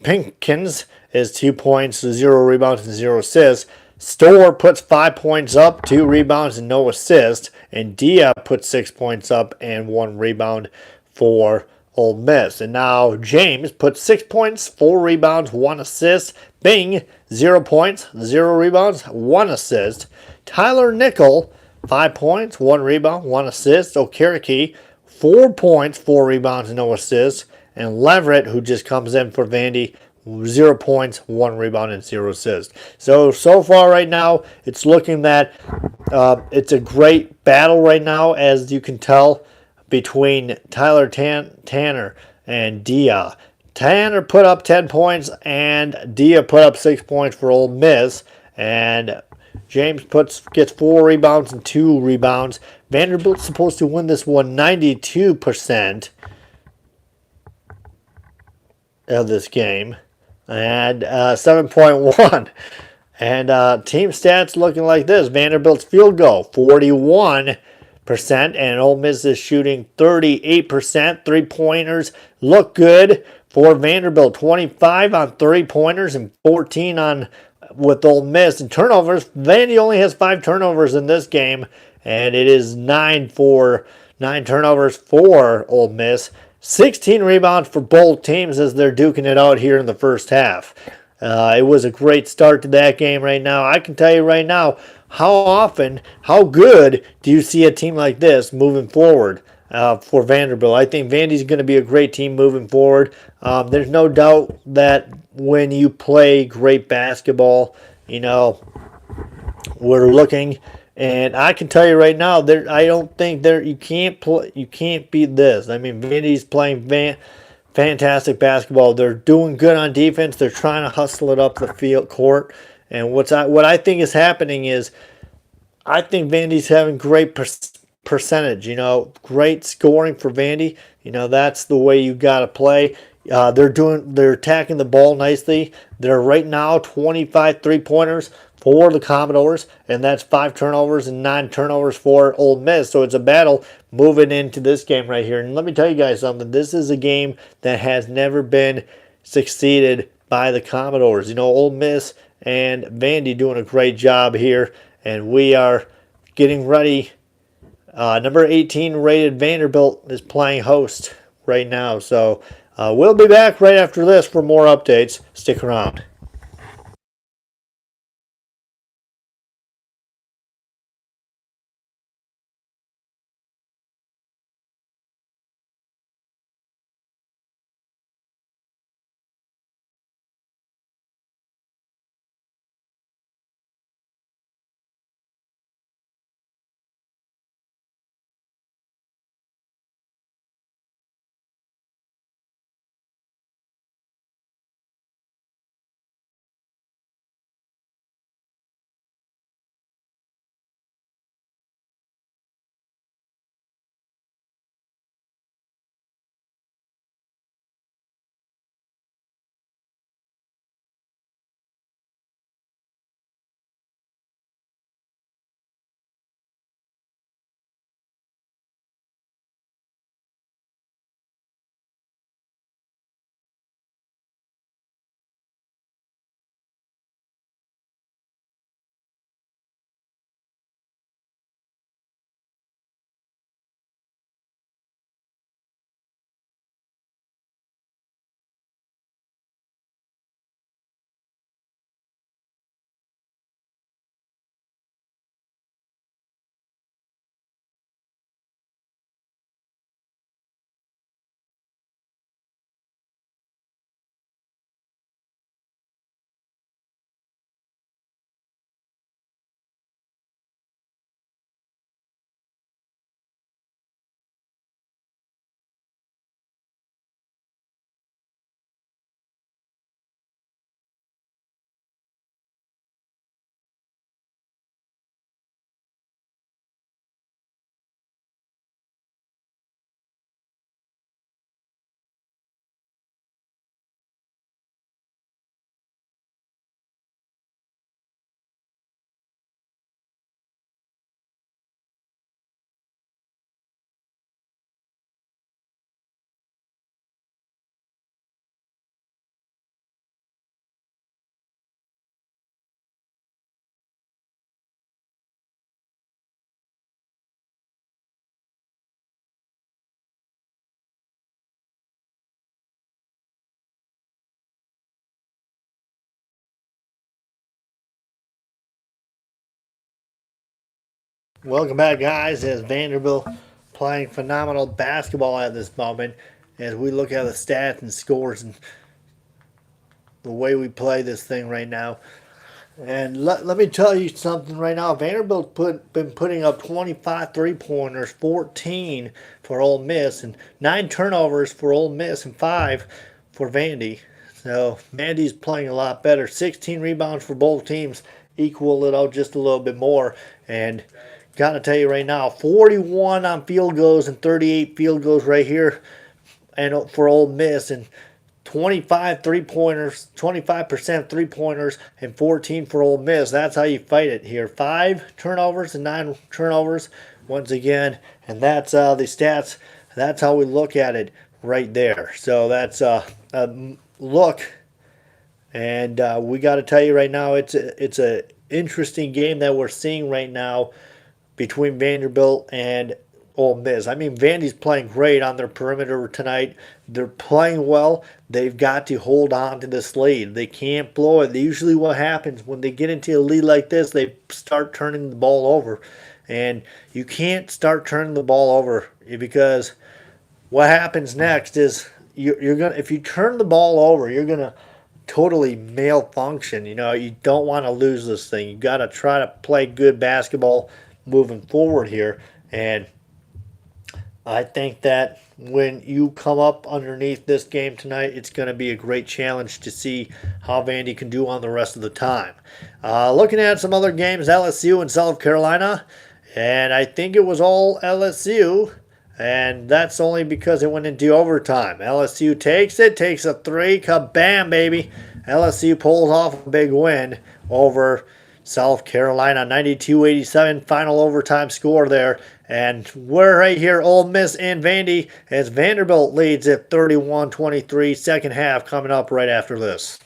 Pinkins is 2 points, 0 rebounds, and 0 assists. Storr puts 5 points up, 2 rebounds, and no assist. And Dia puts 6 points up and 1 rebound for Ole Miss. And now James puts 6 points, 4 rebounds, 1 assist. Bing, 0 points, 0 rebounds, 1 assist. Tyler Nickel, 5 points, 1 rebound, 1 assist. Okereke, 4 points, 4 rebounds, no assists. And Leverett, who just comes in for Vandy, 0 points, 1 rebound, and 0 assists. So far right now, it's looking that it's a great battle right now, as you can tell, between Tyler Tanner and Dia. Tanner put up 10 points, and Dia put up 6 points for Ole Miss. And James gets 4 rebounds and 2 rebounds. Vanderbilt's supposed to win this one 92% of this game. And 7.1. And team stats looking like this. Vanderbilt's field goal, 41%. And Ole Miss is shooting 38%. Three-pointers look good for Vanderbilt. 25 on three-pointers and 14 on with Ole Miss. And turnovers, Vandy only has 5 turnovers in this game. And it is 9 turnovers for Ole Miss. 16 rebounds for both teams as they're duking it out here in the first half. It was a great start to that game right now. I can tell you right now, how good do you see a team like this moving forward for Vanderbilt? I think Vandy's going to be a great team moving forward. There's no doubt that when you play great basketball, we're looking. And I can tell you right now, I don't think you can't beat this. I mean, Vandy's playing fantastic basketball. They're doing good on defense. They're trying to hustle it up the field court. And what I think is happening is, I think Vandy's having great percentage. Great scoring for Vandy. That's the way you got to play. They're attacking the ball nicely. They're right now 25 3-pointers for the Commodores, and that's 5 turnovers and 9 turnovers for Ole Miss. So it's a battle moving into this game right here. And let me tell you guys something. This is a game that has never been succeeded by the Commodores. You know, Ole Miss and Vandy doing a great job here, and we are getting ready. Number 18 rated Vanderbilt is playing host right now. So we'll be back right after this for more updates. Stick around. Welcome back, guys, as Vanderbilt playing phenomenal basketball at this moment. As we look at the stats and scores and the way we play this thing right now. And let me tell you something right now. Vanderbilt's been putting up 25 3-pointers, 14 for Ole Miss, and 9 turnovers for Ole Miss and 5 for Vandy. So Vandy's playing a lot better. 16 rebounds for both teams, equal it out just a little bit more. And got to tell you right now, 41 on field goals and 38 field goals right here, and for Ole Miss, and 25 3-pointers, 25% 3-pointers, and 14 for Ole Miss. That's how you fight it here. 5 turnovers and 9 turnovers once again, and that's the stats. That's how we look at it right there. So that's a look, and we got to tell you right now, it's a interesting game that we're seeing right now between Vanderbilt and Ole Miss. I mean, Vandy's playing great on their perimeter tonight. They're playing well. They've got to hold on to this lead. They can't blow it. Usually what happens when they get into a lead like this, they start turning the ball over. And you can't start turning the ball over, because what happens next is you're gonna, if you turn the ball over, you're gonna totally malfunction. You know, you don't want to lose this thing. You got to try to play good basketball moving forward here. And I think that when you come up underneath this game tonight, it's going to be a great challenge to see how Vandy can do on the rest of the time. Looking at some other games, LSU and South Carolina, and I think it was all LSU, and that's only because it went into overtime. LSU takes a 3, kabam, baby. LSU pulls off a big win over South Carolina 92-87 final overtime score there. And we're right here, Ole Miss and Vandy, as Vanderbilt leads at 31-23. Second half coming up right after this.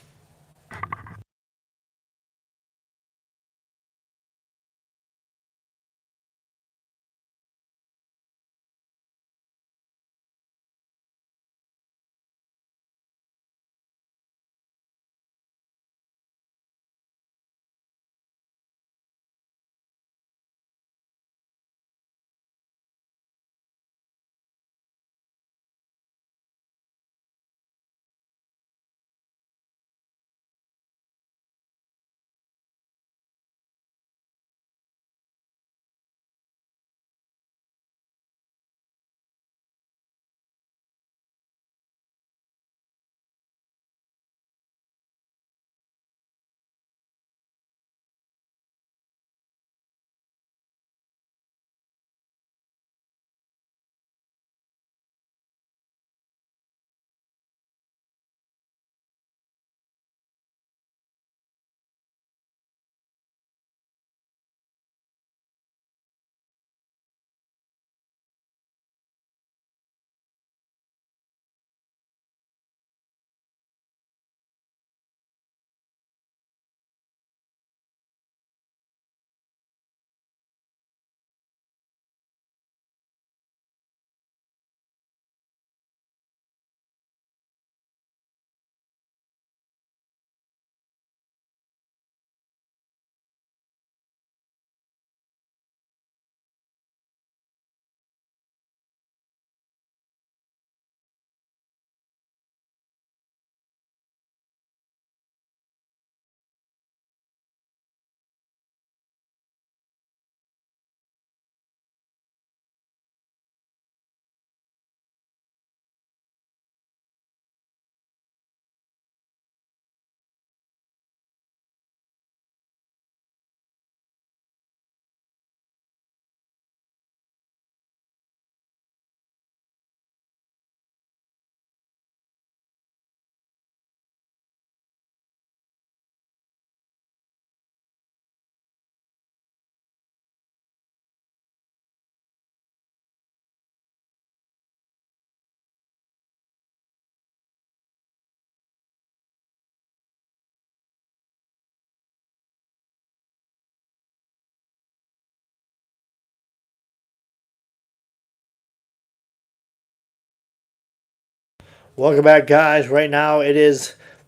Welcome back, guys. Right now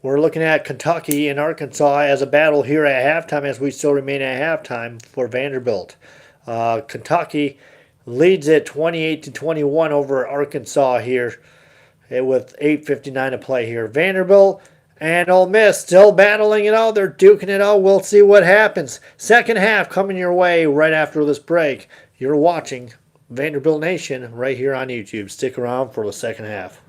we're looking at Kentucky and Arkansas as a battle here at halftime, as we still remain at halftime for Vanderbilt. Kentucky leads it 28-21 over Arkansas here with 8:59 to play here. Vanderbilt and Ole Miss still battling it out. They're duking it out. We'll see what happens. Second half coming your way right after this break. You're watching Vanderbilt Nation right here on YouTube. Stick around for the second half.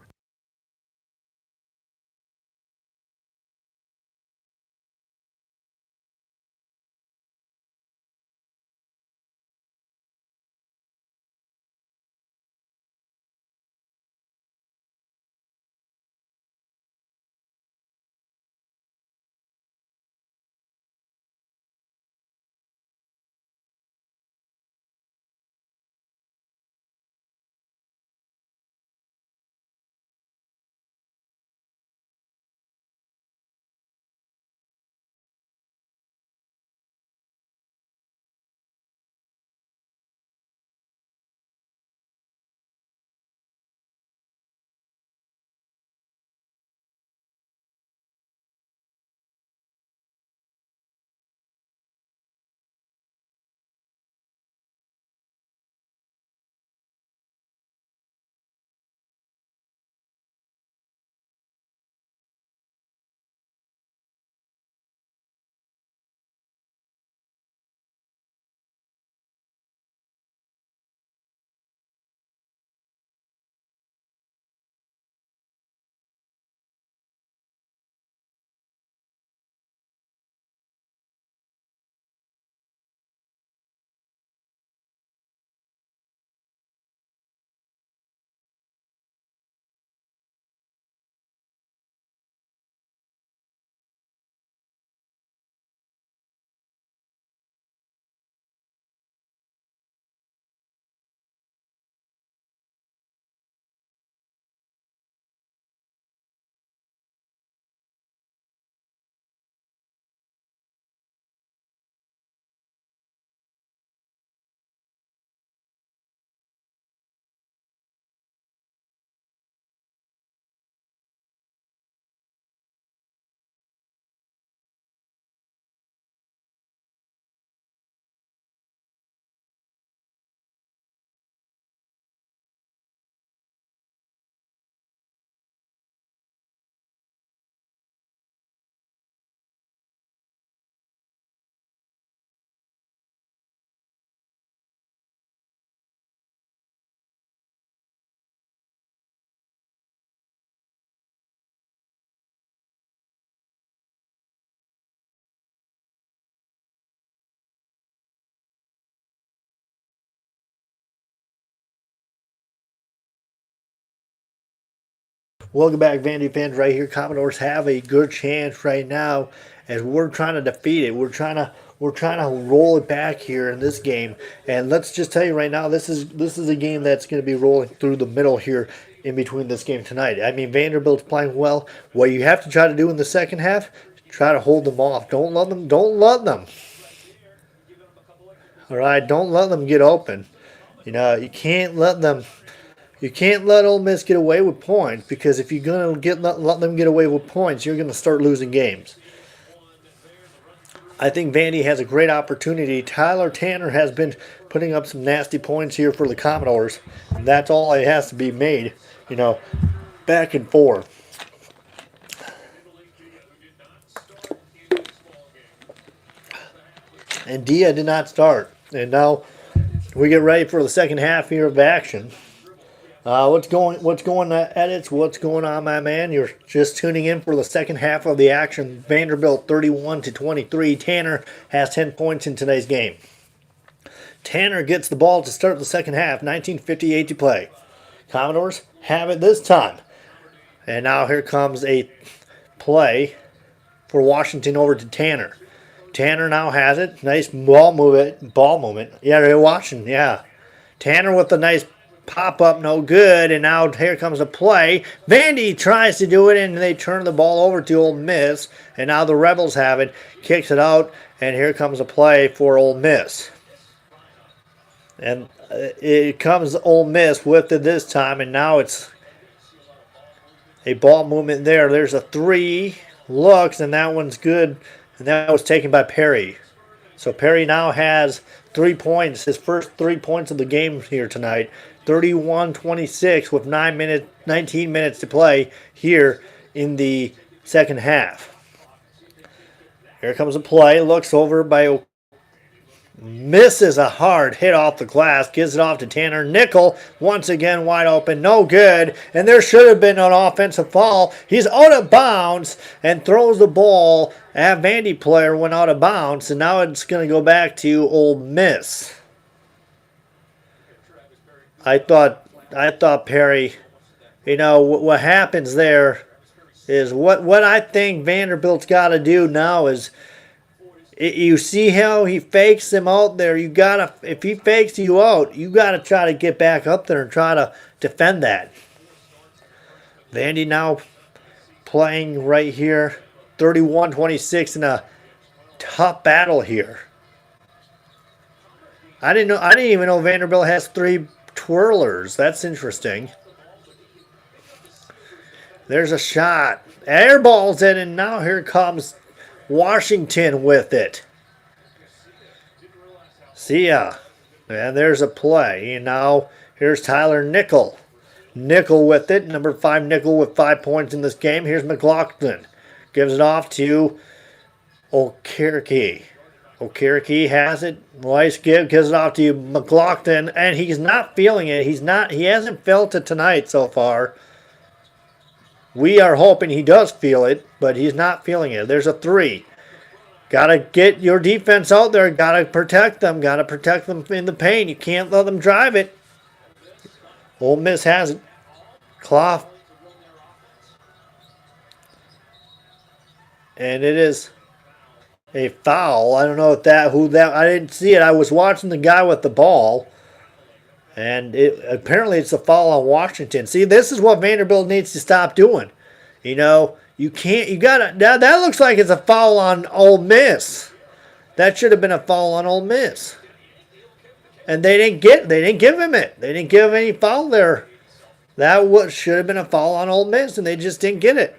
Welcome back, Vandy fans. Right here, Commodores have a good chance right now as we're trying to defeat it. We're trying to roll it back here in this game. And let's just tell you right now, this is a game that's going to be rolling through the middle here in between this game tonight. I mean, Vanderbilt's playing well. What you have to try to do in the second half, try to hold them off. Don't let them. All right, don't let them get open. You know, you can't let Ole Miss get away with points, because if you're going to let them get away with points, you're going to start losing games. I think Vandy has a great opportunity. Tyler Tanner has been putting up some nasty points here for the Commodores. And that's all it has to be made, you know, back and forth. And Dia did not start. And now we get ready for the second half here of action. What's going edits? What's going on, my man? You're just tuning in for the second half of the action. Vanderbilt 31-23. Tanner has 10 points in today's game. Tanner gets the ball to start the second half. 19:58 to play. Commodores have it this time. And now here comes a play for Washington over to Tanner. Tanner now has it. Nice ball movement. Yeah, they're watching. Yeah. Tanner with a nice pop-up, no good. And now here comes a play. Vandy tries to do it, and they turn the ball over to Ole Miss. And now the Rebels have it. Kicks it out, and here comes a play for Ole Miss. And it comes Ole Miss with it this time, and now it's a ball movement there. There's a three. Looks, and that one's good. And that was taken by Perry. So Perry now has 3 points, his first 3 points of the game here tonight. 31-26 with 19 minutes to play here in the second half. Here comes a play. Looks over by misses a hard hit off the glass. Gives it off to Tanner. Nickel once again wide open. No good. And there should have been an offensive foul. He's out of bounds and throws the ball. A Vandy player went out of bounds. And now it's going to go back to Ole Miss. I thought Perry, you know, what happens there is what I think Vanderbilt's got to do now is, you see how he fakes him out there. If he fakes you out, you gotta try to get back up there and try to defend that. Vandy now playing right here, 31-26 in a tough battle here. I didn't even know Vanderbilt has 3 twirlers. That's interesting. There's a shot. Air ball's in, and now here comes Washington with it. See ya. And there's a play. And now here's Tyler Nickel. Nickel with it. Number 5 Nickel with 5 points in this game. Here's McLaughlin. Gives it off to Okereke. Okereke has it. Nice give. Gives it off to McLaughlin. And he's not feeling it. He hasn't felt it tonight so far. We are hoping he does feel it, but he's not feeling it. There's a 3. Got to get your defense out there. Got to protect them. Got to protect them in the paint. You can't let them drive it. Ole Miss has it. Clough. And it is a foul. I don't know I didn't see it. I was watching the guy with the ball. And apparently it's a foul on Washington. See, this is what Vanderbilt needs to stop doing. You know, that looks like it's a foul on Ole Miss. That should have been a foul on Ole Miss. And they didn't give him it. They didn't give him any foul there. That should have been a foul on Ole Miss, and they just didn't get it.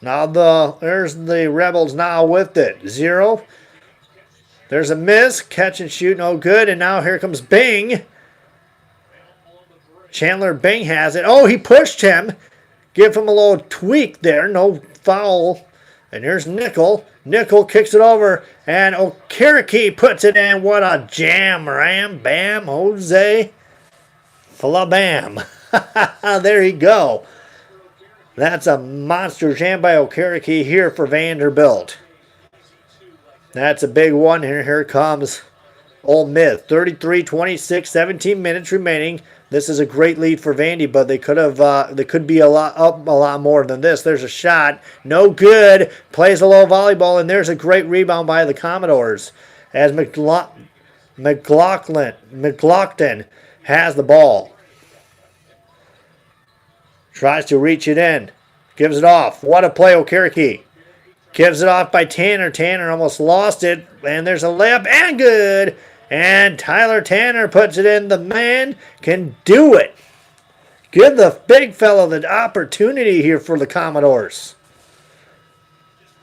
Now there's the Rebels now with it. 0. There's a miss. Catch and shoot, no good. And now here comes Bing. Chandler Bing has it. Oh, he pushed him. Give him a little tweak there. No foul. And here's Nickel. Nickel kicks it over. And Okereke puts it in. What a jam. Ram, bam, Jose. Flabam. There you go. That's a monster jam by Okereke here for Vanderbilt. That's a big one. Here comes Ole Miss, 33-26, 17 minutes remaining. This is a great lead for Vandy, but they could be a lot more than this. There's a shot, no good. Plays a low volleyball, and there's a great rebound by the Commodores as McLaughlin has the ball. Tries to reach it in, gives it off. What a play, Okereke. Gives it off by Tanner. Tanner almost lost it, and there's a layup, and good. And Tyler Tanner puts it in. The man can do it. Give the big fellow the opportunity here for the Commodores.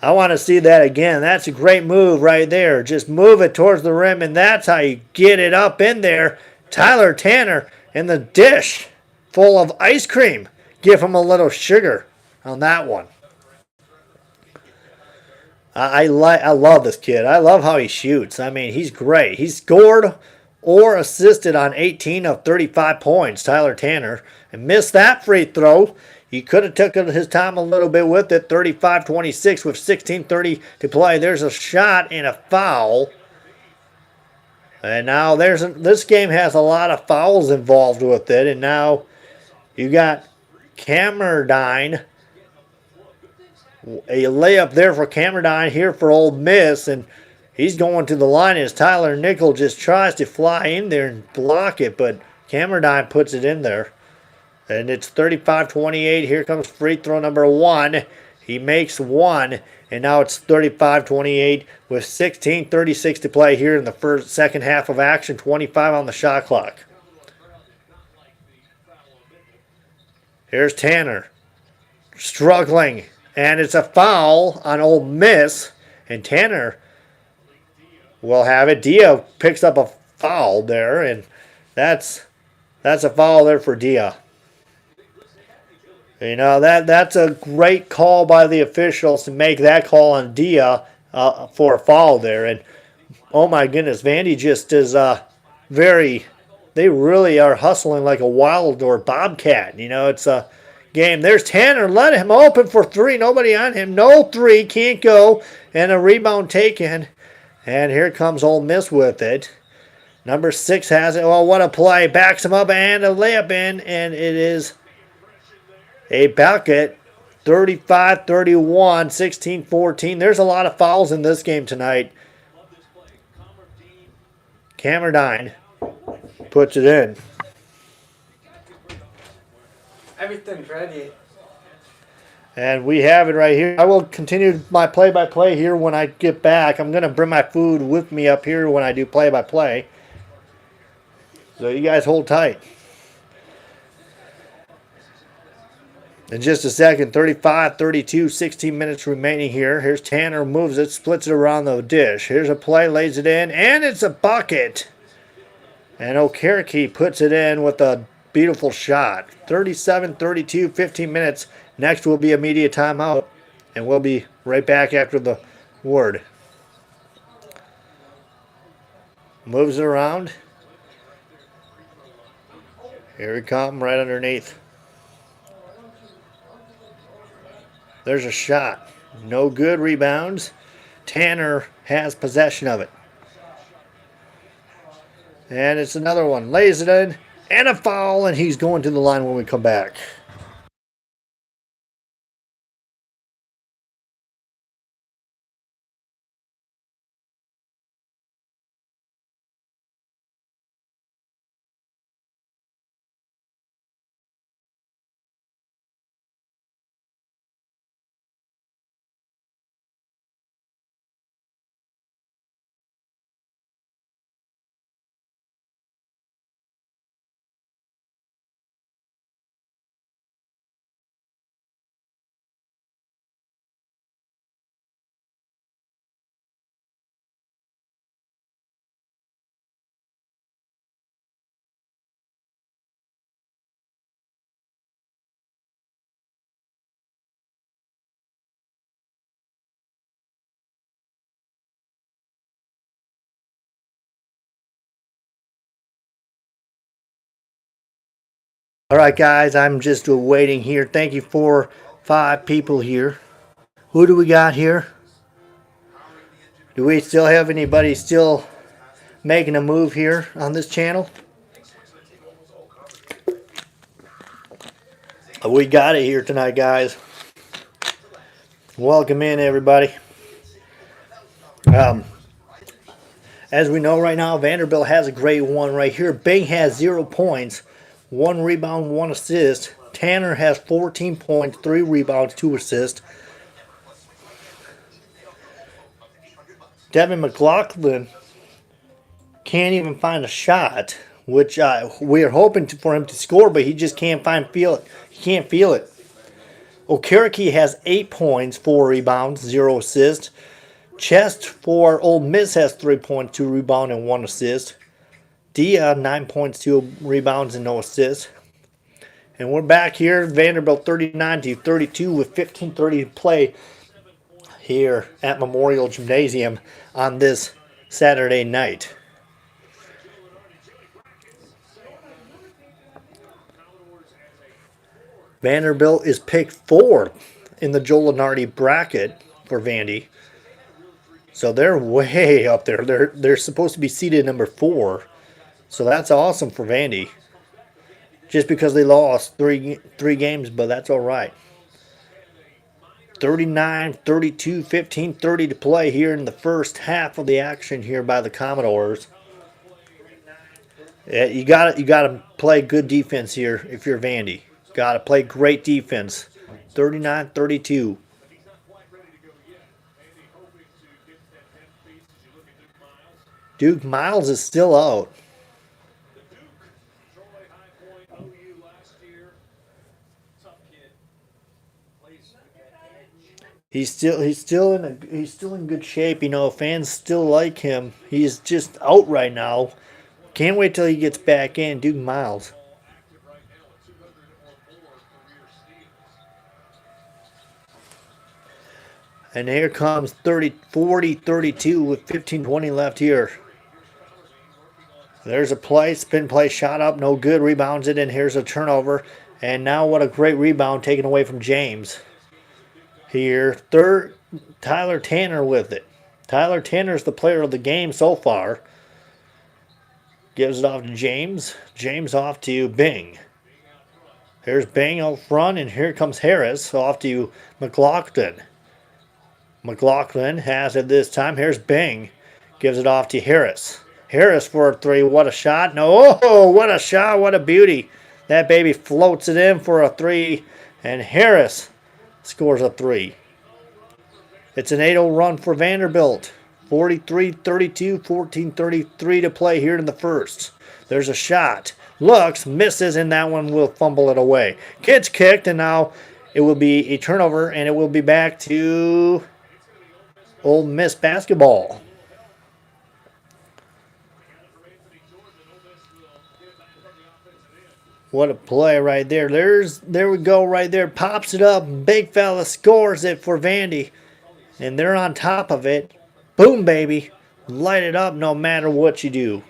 I want to see that again. That's a great move right there. Just move it towards the rim, and that's how you get it up in there. Tyler Tanner in the dish full of ice cream. Give him a little sugar on that one. I love this kid. I love how he shoots. I mean, he's great. He scored or assisted on 18 of 35 points, Tyler Tanner, and missed that free throw. He could have taken his time a little bit with it, 35-26 with 16:30 to play. There's a shot and a foul. And now this game has a lot of fouls involved with it, and now you got Camerdine. A layup there for Camerdine here for Ole Miss, and he's going to the line as Tyler Nickel just tries to fly in there and block it, but Camerdine puts it in there. And it's 35-28. Here comes free throw number 1. He makes one, and now it's 35-28 with 16:36 to play here in the second half of action, 25 on the shot clock. Here's Tanner struggling. And it's a foul on Ole Miss. And Tanner will have it. Dia picks up a foul there. And that's a foul there for Dia. You know, that's a great call by the officials to make that call on Dia for a foul there. And, oh my goodness, Vandy just is they really are hustling like a wild or bobcat. You know, it's a game. There's Tanner. Let him open for three. Nobody on him. No three. Can't go. And a rebound taken. And here comes Ole Miss with it. Number 6 has it. Oh, what a play. Backs him up and a layup in. And it is a bucket. 35-31, 16-14. There's a lot of fouls in this game tonight. Camerdine puts it in. Everything's ready. And we have it right here. I will continue my play-by-play here when I get back. I'm going to bring my food with me up here when I do play-by-play. So you guys hold tight. In just a second, 35-32, 16 minutes remaining here. Here's Tanner, moves it, splits it around the dish. Here's a play, lays it in, and it's a bucket. And Okereke puts it in with a beautiful shot. 37-32, 15 minutes. Next will be a media timeout, and we'll be right back after the word. Moves it around. Here we come, right underneath. There's a shot. No good. Rebounds. Tanner has possession of it. And it's another one. Lays it in. And a foul, and he's going to the line when we come back. All right, guys, I'm just waiting here. Thank you for 5 people here. Who do we got here? Do we still have anybody still making a move here on this channel. We got it here tonight, guys. Welcome in, everybody. As we know right now, Vanderbilt has a great one right here. Bing has 0 points, 1 rebound, 1 assist. Tanner has 14 points, 3 rebounds, 2 assists. Devin McLaughlin can't even find a shot, which we are hoping for him to score, but he just can't feel it. He can't feel it. Okereke has 8 points, 4 rebounds, 0 assists. Chest for Ole Miss has 3 points, 2 rebounds, and 1 assist. Dia, 9 points, 2 rebounds, and no assists. And we're back here, Vanderbilt 39-32 with 15:30 to play here at Memorial Gymnasium on this Saturday night. Vanderbilt is picked 4th in the Joe Lunardi bracket for Vandy. So they're way up there. They're supposed to be seeded number 4. So that's awesome for Vandy. Just because they lost three games, but that's all right. 39-32, 15:30 to play here in the first half of the action here by the Commodores. Yeah, you gotta play good defense here if you're Vandy. Gotta play great defense. 39-32. Duke Miles is still out. He's still in good shape. You know, fans still like him. He's just out right now. Can't wait till he gets back in. Duke Miles. And here comes 40-32 with 15:20 left here. There's a play, spin play, shot up, no good, rebounds it, and here's a turnover. And now what a great rebound taken away from James. Here, Tyler Tanner with it. Tyler Tanner's the player of the game so far. Gives it off to James. James off to Bing. Here's Bing out front, and here comes Harris off to McLaughlin. McLaughlin has it this time. Here's Bing. Gives it off to Harris. Harris for a 3. What a shot. No, oh, what a shot. What a beauty. That baby floats it in for a 3. And Harris scores a 3. It's an 8-0 run for Vanderbilt. 43-32, 14:33 to play here in the first. There's a shot. Looks, misses, and that one will fumble it away. Gets kicked, and now it will be a turnover, and it will be back to Ole Miss basketball. What a play right there. There we go right there. Pops it up. Big fella scores it for Vandy. And they're on top of it. Boom, baby. Light it up no matter what you do.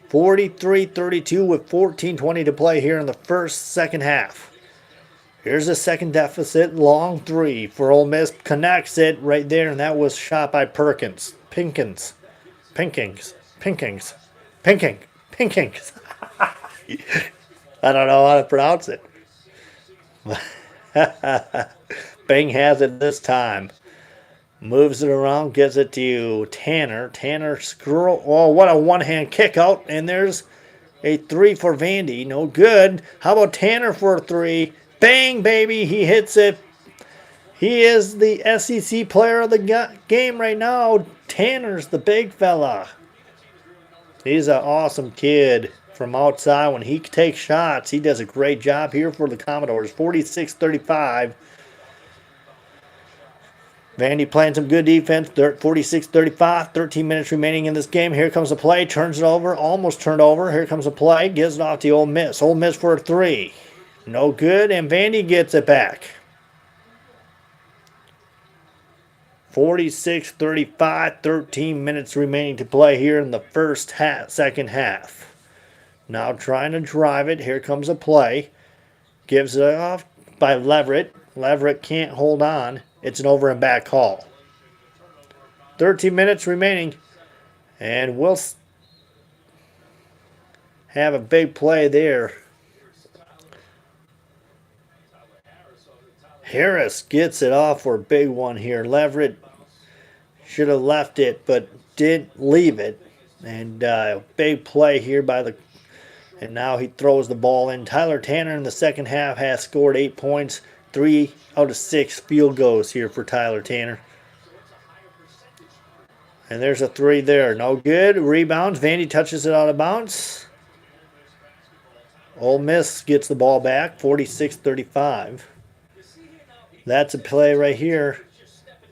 43-32 with 14:20 to play here in the second half. Here's a second deficit. Long 3 for Ole Miss. Connects it right there, and that was shot by Pinkins. I don't know how to pronounce it. Bing has it this time. Moves it around, gets it to Tanner. Tanner oh, what a one-hand kick out. And there's a 3 for Vandy. No good. How about Tanner for a 3? Bang, baby. He hits it. He is the SEC player of the game right now. Tanner's the big fella. He's an awesome kid from outside. When he takes shots, he does a great job here for the Commodores. 46-35. Vandy playing some good defense. 46-35. 13 minutes remaining in this game. Here comes a play. Turns it over. Almost turned over. Here comes a play. Gives it off to Ole Miss. Ole Miss for a 3. No good. And Vandy gets it back. 46-35. 13 minutes remaining to play here in the second half. Now trying to drive it. Here comes a play. Gives it off by Leverett. Leverett can't hold on. It's an over and back call. 13 minutes remaining. And we'll have a big play there. Harris gets it off for a big one here. Leverett should have left it, but didn't leave it. And big play here by the. And now he throws the ball in. Tyler Tanner in the second half has scored 8 points. 3 out of 6 field goals here for Tyler Tanner. And there's a 3 there. No good. Rebounds. Vandy touches it out of bounds. Ole Miss gets the ball back. 46-35. That's a play right here.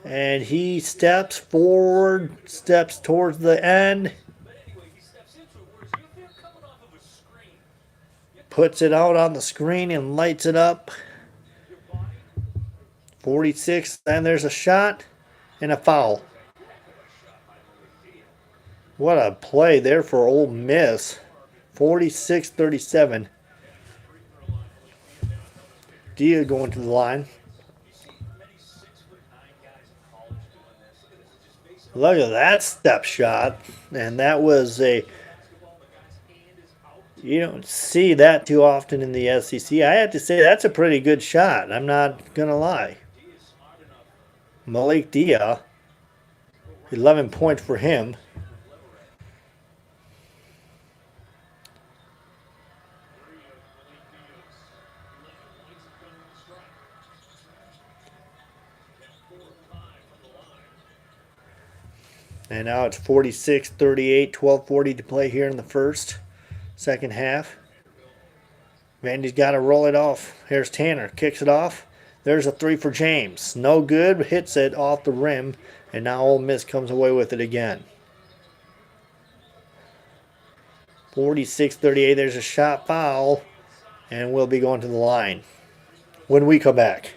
And he steps forward, steps towards the end. Puts it out on the screen and lights it up. 46, and there's a shot and a foul. What a play there for Ole Miss. 46-37. Dia going to the line. Look at that step shot. And that was a... You don't see that too often in the SEC. I have to say that's a pretty good shot. I'm not going to lie. Malik Dia. 11 points for him. And now it's 46-38, 12:40 to play here in the second half. Vandy's got to roll it off. Here's Tanner, kicks it off. There's a 3 for James. No good, hits it off the rim, and now Ole Miss comes away with it again. 46-38, there's a shot foul, and we'll be going to the line when we come back.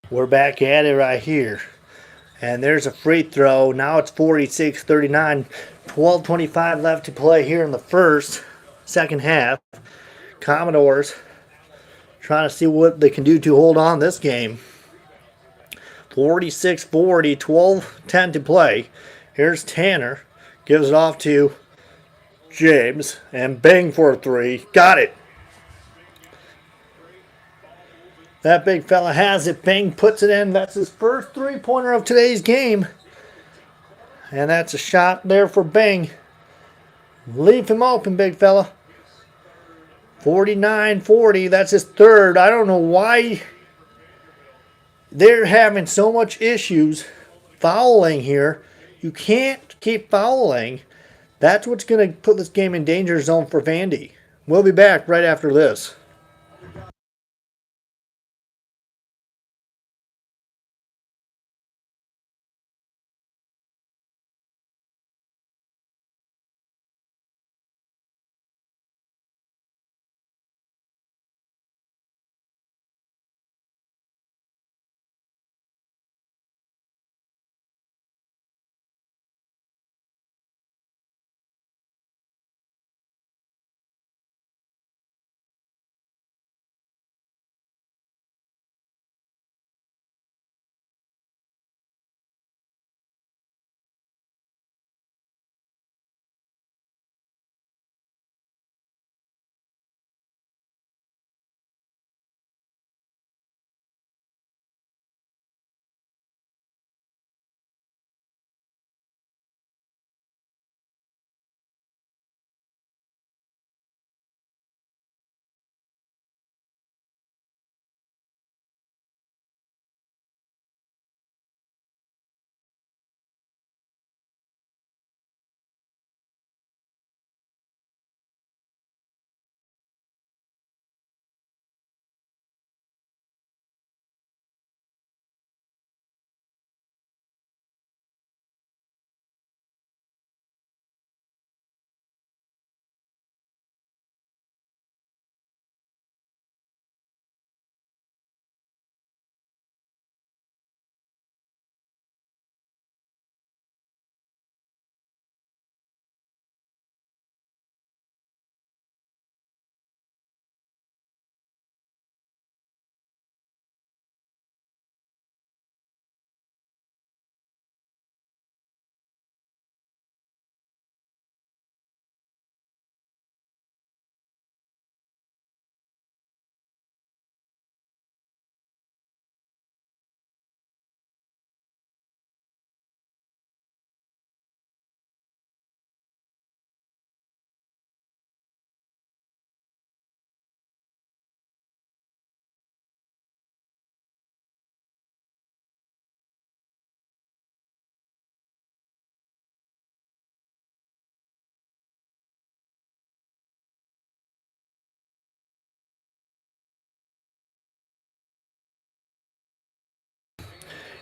We're back at it right here. And there's a free throw. Now it's 46-39. 12:25 left to play here in the second half. Commodores trying to see what they can do to hold on this game. 46-40, 12:10 to play. Here's Tanner. Gives it off to James. And bang for a 3. Got it. That big fella has it. Bang puts it in. That's his first 3-pointer of today's game. And that's a shot there for Bang. Leave him open, big fella. 49-40. That's his third. I don't know why they're having so much issues fouling here. You can't keep fouling. That's what's going to put this game in danger zone for Vandy. We'll be back right after this.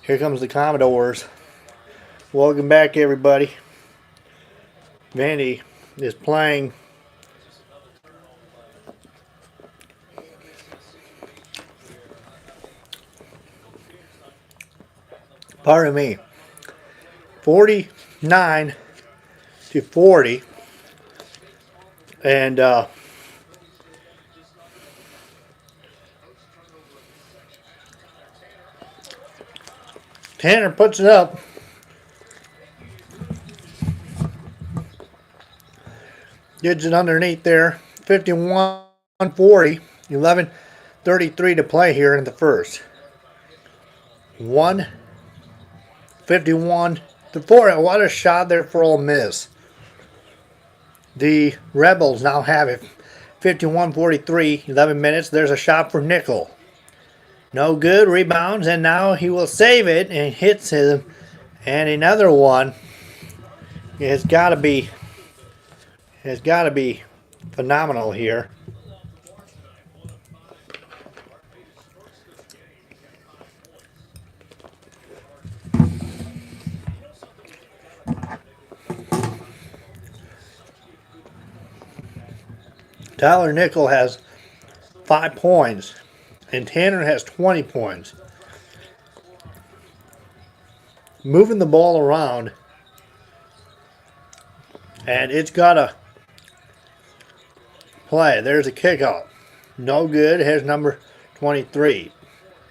Here comes the Commodores. Welcome back, everybody. Vandy is playing pardon me, 49 to 40. And Tanner puts it up. Gets it underneath there. 51-40. 11:33 to play here in the first. 151 to 4. What a shot there for Ole Miss. The Rebels now have it. 51-43. 11 minutes. There's a shot for Nickel. No good. Rebounds. And now he will save it and hits him. And another one. It's got to be phenomenal here. Tyler Nickel has 5 points, and Tanner has 20 points. Moving the ball around, and it's got to play. There's a kickoff. No good. Here's number 23,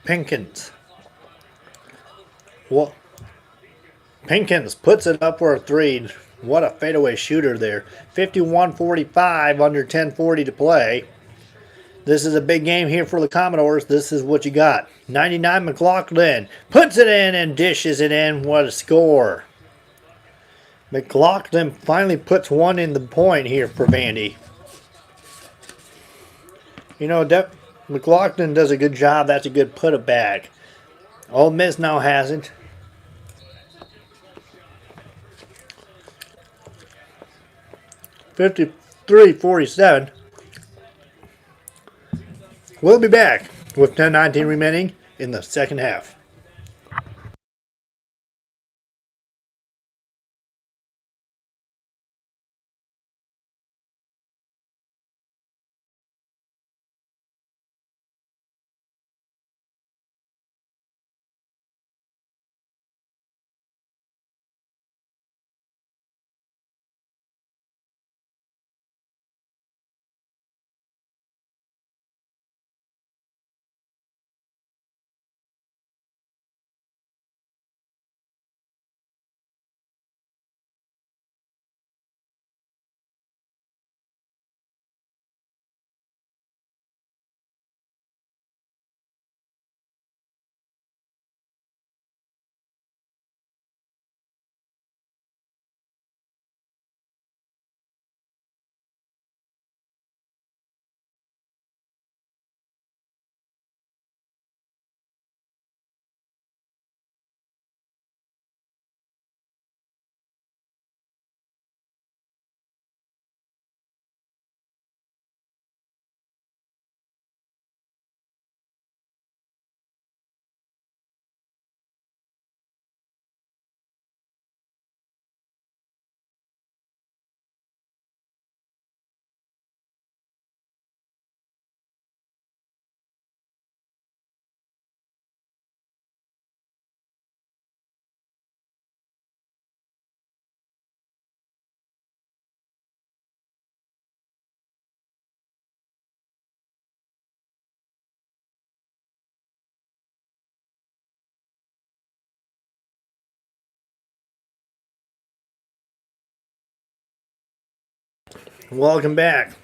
Pinkins. Well, Pinkins puts it up for a 3. What a fadeaway shooter there. 51-45, under 10:40 to play. This is a big game here for the Commodores. This is what you got. 99 McLaughlin puts it in and dishes it in. What a score. McLaughlin finally puts one in the point here for Vandy. You know, McLaughlin does a good job. That's a good put it back. Ole Miss now has it. (53-47). We'll be back with 10:19 remaining in the second half. Welcome back.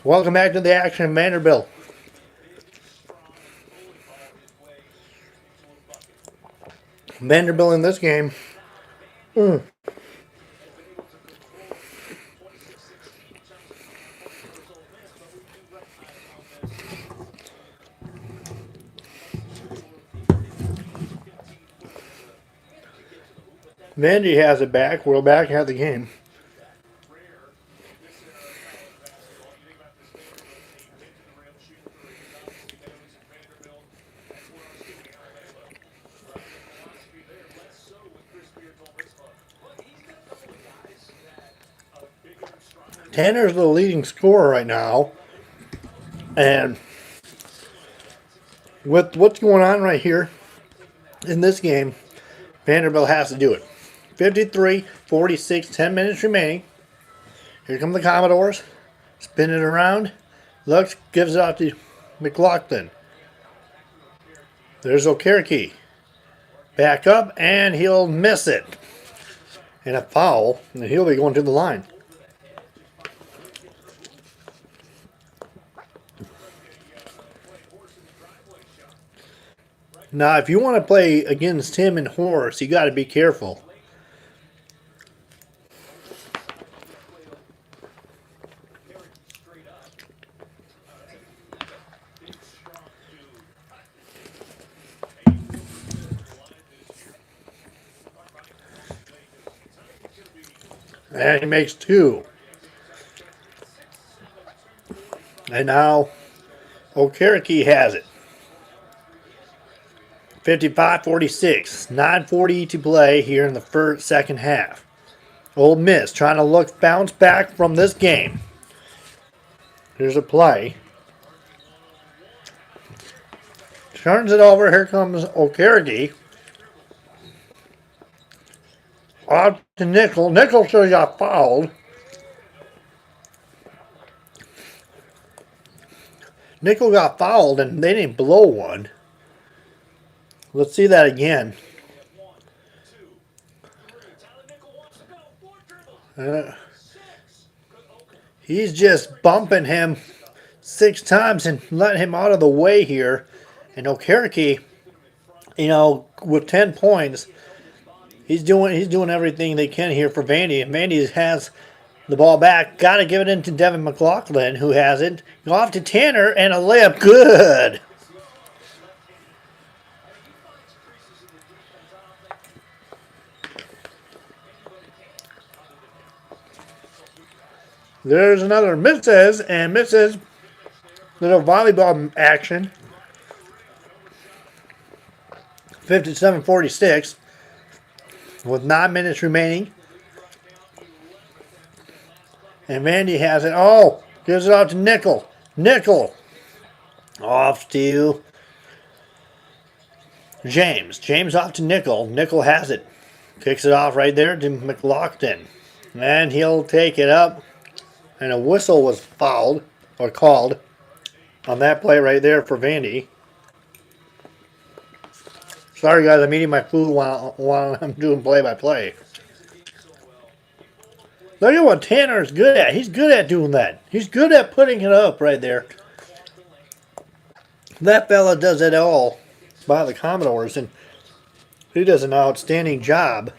Welcome back to the action, Vanderbilt. Vanderbilt in this game. Vandy has it back. We're back at the game. Tanner's the leading scorer right now. And with what's going on right here in this game, Vanderbilt has to do it. 53-46, 10 minutes remaining. Here come the Commodores. Spin it around. Looks, gives it out to McLaughlin. There's Okereke. Back up, and he'll miss it. And a foul, and he'll be going to the line. Now, if you want to play against him and Horace, you got to be careful. And he makes two. And now Okereke has it. 55-46. 9:40 to play here in the second half. Ole Miss trying to bounce back from this game. Here's a play. Turns it over. Here comes Okereke. Off to Nickel. Nickel should have got fouled. Nickel got fouled and they didn't blow one. Let's see that again. He's just bumping him 6 times and letting him out of the way here. And Okereke, with 10 points, he's doing everything they can here for Vandy. And Vandy has the ball back. Got to give it into Devin McLaughlin, who has it. Go off to Tanner, and a layup. Good. There's another misses, and misses. Little volleyball action. 57-46 with 9 minutes remaining. And Vandy has it. Oh, gives it out to Nickel. Nickel. Off to James. James off to Nickel. Nickel has it. Kicks it off right there to McLaughlin. And he'll take it up. And a whistle was called on that play right there for Vandy. Sorry guys, I'm eating my food while I'm doing play-by-play. Look at what Tanner's good at. He's good at doing that. He's good at putting it up right there. That fella does it all by the Commodores, and he does an outstanding job.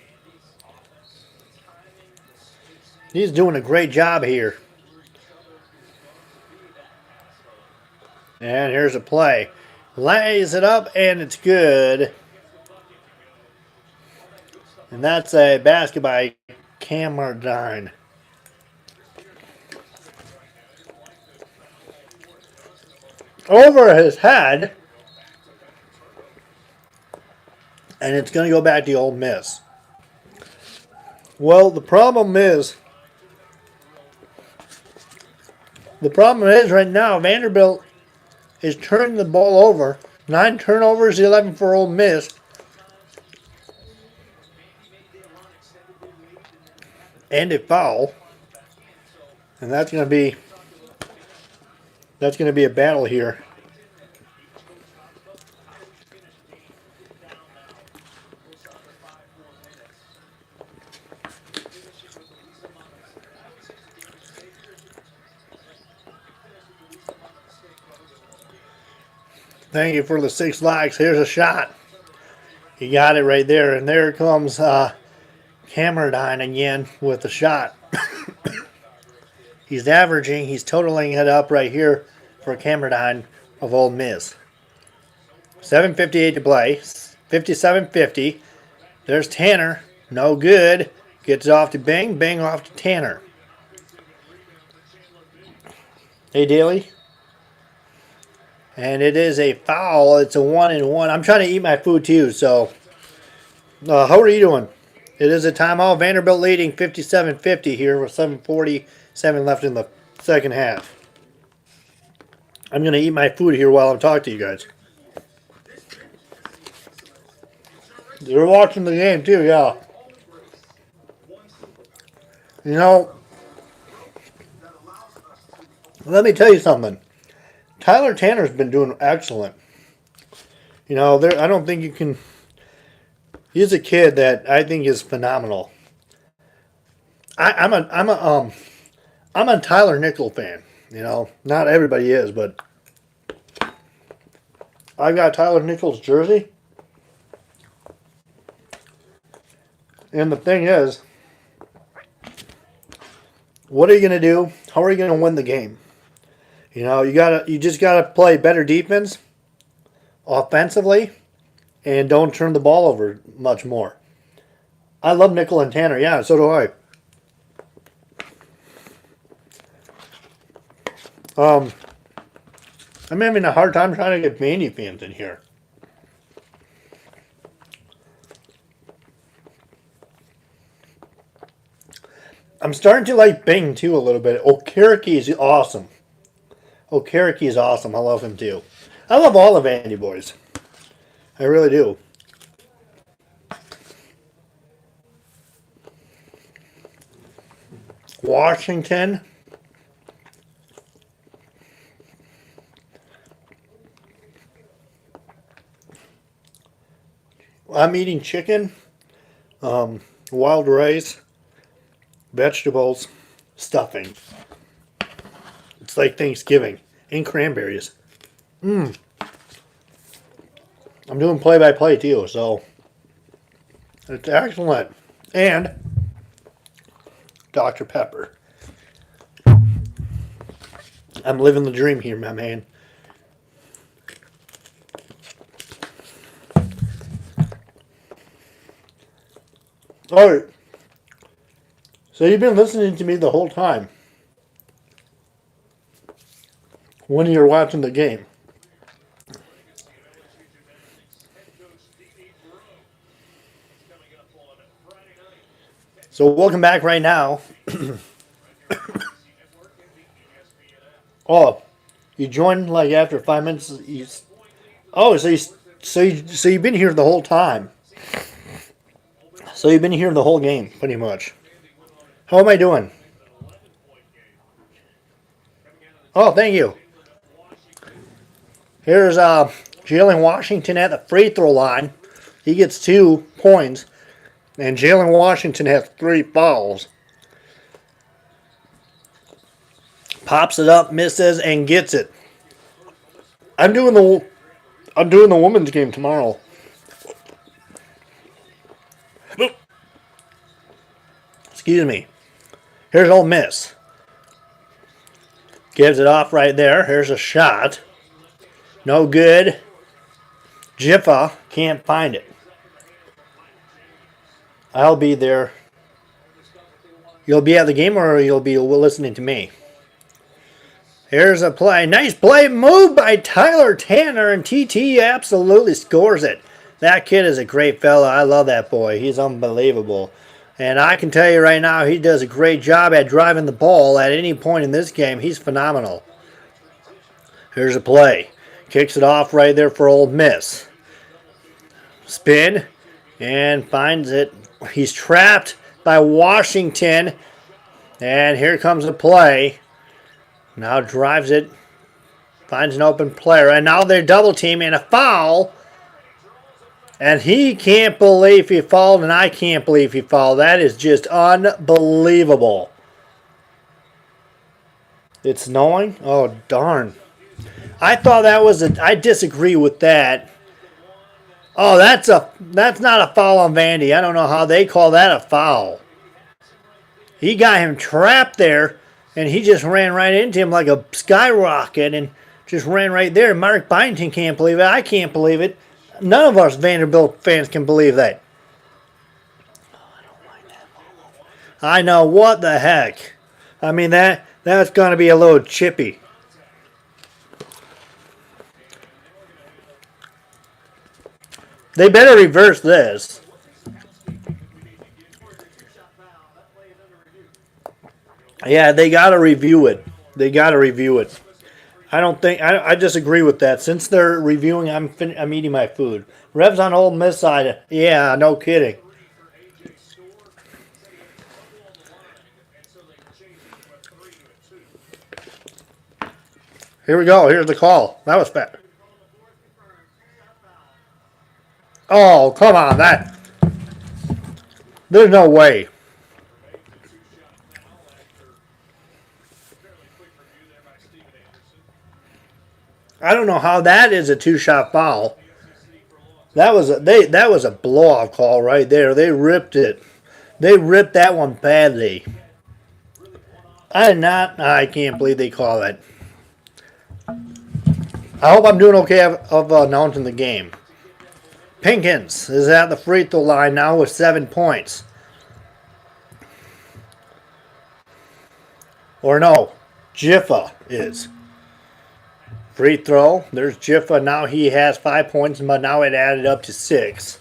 He's doing a great job here. And here's a play. Lays it up, and it's good. And that's a basket by Camardine. Over his head. And it's going to go back to Ole Miss. Well, the problem is right now, Vanderbilt is turning the ball over. 9 turnovers, 11 for Ole Miss. And a foul. And that's going to be a battle here. Thank you for the 6 likes. Here's a shot. He got it right there. And there comes Camardine again with the shot. He's totaling it up right here for Camardine of Ole Miss. 7:58 to play. 57-50. There's Tanner. No good. Gets it off to Bing. Bing off to Tanner. Hey, Daly. And it is a foul. It's a 1-and-1. I'm trying to eat my food too, so how are you doing? It is a timeout. Vanderbilt leading 57-50 here with 7:47 left in the second half. I'm going to eat my food here while I'm talking to you guys. You're watching the game too, yeah. You know, let me tell you something. Tyler Tanner's been doing excellent. You know, I don't think you can. He's a kid that I think is phenomenal. I'm a Tyler Nickel fan. You know, not everybody is, but I got Tyler Nickel's jersey. And the thing is, what are you gonna do? How are you gonna win the game? You know, you just gotta play better defense, offensively, and don't turn the ball over much more. I love Nickel and Tanner. Yeah, so do I. I'm having a hard time trying to get Vandy fans in here. I'm starting to like Bing too a little bit. Okereke is awesome. Okereke is awesome. I love him too. I love all the Vandy boys. I really do. Washington. I'm eating chicken, wild rice, vegetables, stuffing. It's like Thanksgiving. And cranberries. I'm doing play-by-play too, so it's excellent. And Dr. Pepper. I'm living the dream here, my man. Oh, so you've been listening to me the whole time when you're watching the game. So welcome back right now. Oh, you joined like after 5 minutes. So you've been here the whole time. So you've been here the whole game, pretty much. How am I doing? Oh, thank you. Here's Jalen Washington at the free throw line. He gets 2 points. And Jalen Washington has 3 fouls. Pops it up, misses, and gets it. I'm doing the women's game tomorrow. Excuse me. Here's Ole Miss. Gives it off right there. Here's a shot. No good. Jiffa can't find it. I'll be there. You'll be at the game or you'll be listening to me? Here's a play. Nice play move by Tyler Tanner, and TT absolutely scores it. That kid is a great fella. I love that boy. He's unbelievable. And I can tell you right now, he does a great job at driving the ball at any point in this game. He's phenomenal. Here's a play. Kicks it off right there for Ole Miss. Spin and finds it. He's trapped by Washington. And here comes a play. Now drives it. Finds an open player. And now they're double teaming, and a foul. And he can't believe he fouled, and I can't believe he fouled. That is just unbelievable. It's snowing? Oh, darn. I thought that was I disagree with that. Oh, that's not a foul on Vandy. I don't know how they call that a foul. He got him trapped there, and he just ran right into him like a skyrocket and just ran right there. Mark Byington can't believe it. I can't believe it. None of us Vanderbilt fans can believe that. I know, what the heck. I mean, that's going to be a little chippy. They better reverse this. Yeah, they got to review it. They got to review it. I don't think I disagree with that. Since they're reviewing, I'm eating my food. Revs on Ole Miss side. Yeah, no kidding. Here we go. Here's the call. That was bad. Oh, come on. There's no way. I don't know how that is a two-shot foul. That was a blowout call right there. They ripped it. They ripped that one badly. I can't believe they call it. I hope I'm doing okay of announcing the game. Pinkins is at the free throw line now with 7 points. Or no, Jiffa is. Free throw. There's Jiffa. Now he has 5 points, but now it added up to 6.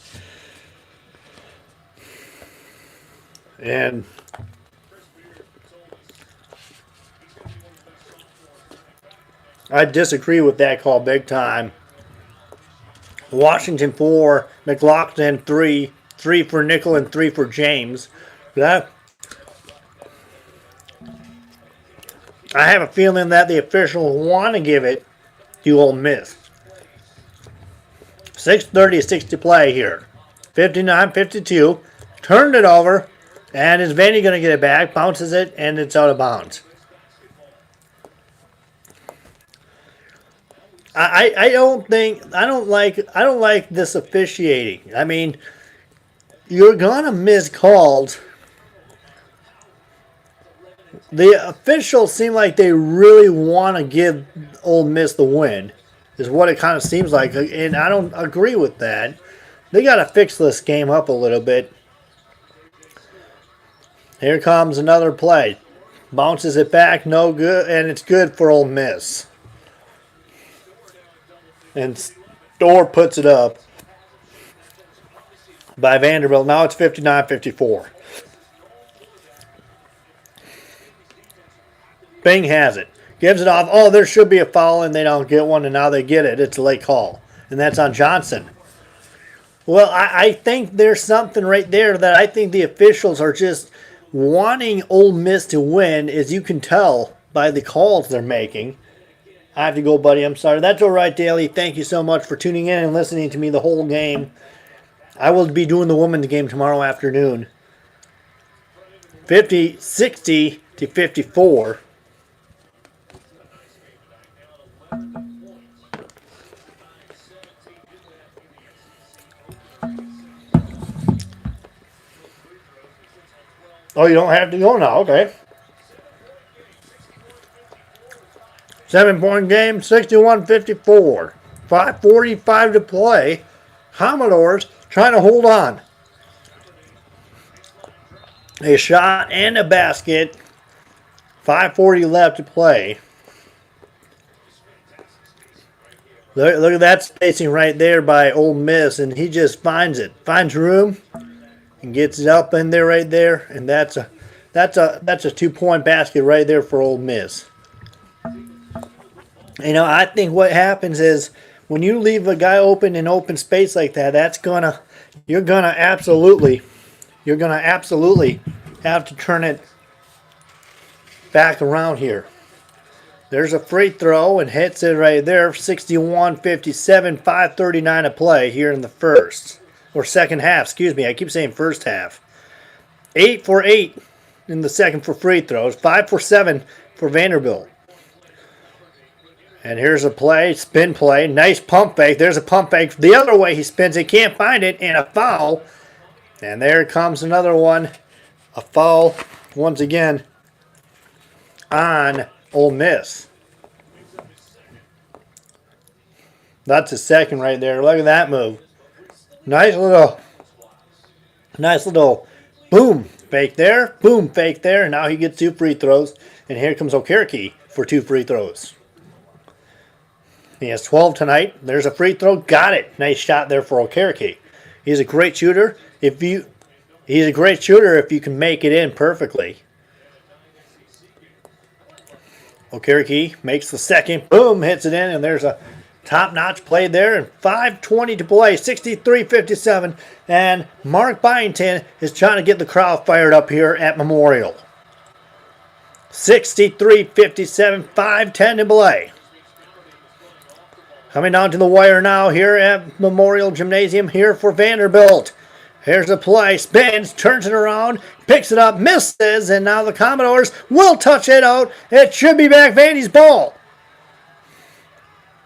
And I disagree with that call big time. Washington 4, McLaughlin 3, 3 for Nickel and 3 for James. That I have a feeling that the officials want to give it to Ole Miss. 6:36 to play here. 59-52. Turned it over, and is Vandy going to get it back? Bounces it, and it's out of bounds. I don't like this officiating. I mean, you're gonna miss calls. The officials seem like they really want to give Ole Miss the win, is what it kind of seems like, and I don't agree with that. They got to fix this game up a little bit. Here comes another play. Bounces it back, no good, and it's good for Ole Miss. And Storr puts it up by Vanderbilt. Now it's 59-54. Bing has it. Gives it off. Oh, there should be a foul, and they don't get one, and now they get it. It's a late call. And that's on Johnson. Well, I think there's something right there that I think the officials are just wanting Ole Miss to win, as you can tell by the calls they're making. I have to go, buddy. I'm sorry. That's all right, Daly. Thank you so much for tuning in and listening to me the whole game. I will be doing the women's game tomorrow afternoon. 60-54. Oh, you don't have to go now. Okay. 7-point game, 61-54. 5:45 to play. Commodores trying to hold on. A shot and a basket. 5:40 left to play. Look at that spacing right there by Ole Miss, and he just finds it. Finds room and gets it up in there right there, and that's a 2-point basket right there for Ole Miss. You know, I think what happens is when you leave a guy open in open space like that, you're gonna absolutely have to turn it back around here. There's a free throw and hits it right there. 61-57, 5:39 to play here in the first or second half. Excuse me, I keep saying first half. 8 for 8 in the second for free throws. 5 for 7 for Vanderbilt. And here's a play, spin play, nice pump fake. There's a pump fake. The other way he spins it, can't find it, and a foul. And there comes another one. A foul once again on Ole Miss. That's a second right there. Look at that move. Nice little boom fake there. Boom fake there. And now he gets 2 free throws. And here comes Okereke for 2 free throws. He has 12 tonight. There's a free throw. Got it. Nice shot there for Okereke. He's a great shooter. He's a great shooter if you can make it in perfectly. Okereke makes the second. Boom, hits it in, and there's a top-notch play there, and 5:20 to play, 63-57, and Mark Byington is trying to get the crowd fired up here at Memorial. 63-57, 5:10 to play. Coming down to the wire now here at Memorial Gymnasium here for Vanderbilt. Here's the play, spins, turns it around, picks it up, misses, and now the Commodores will touch it out. It should be back Vandy's ball.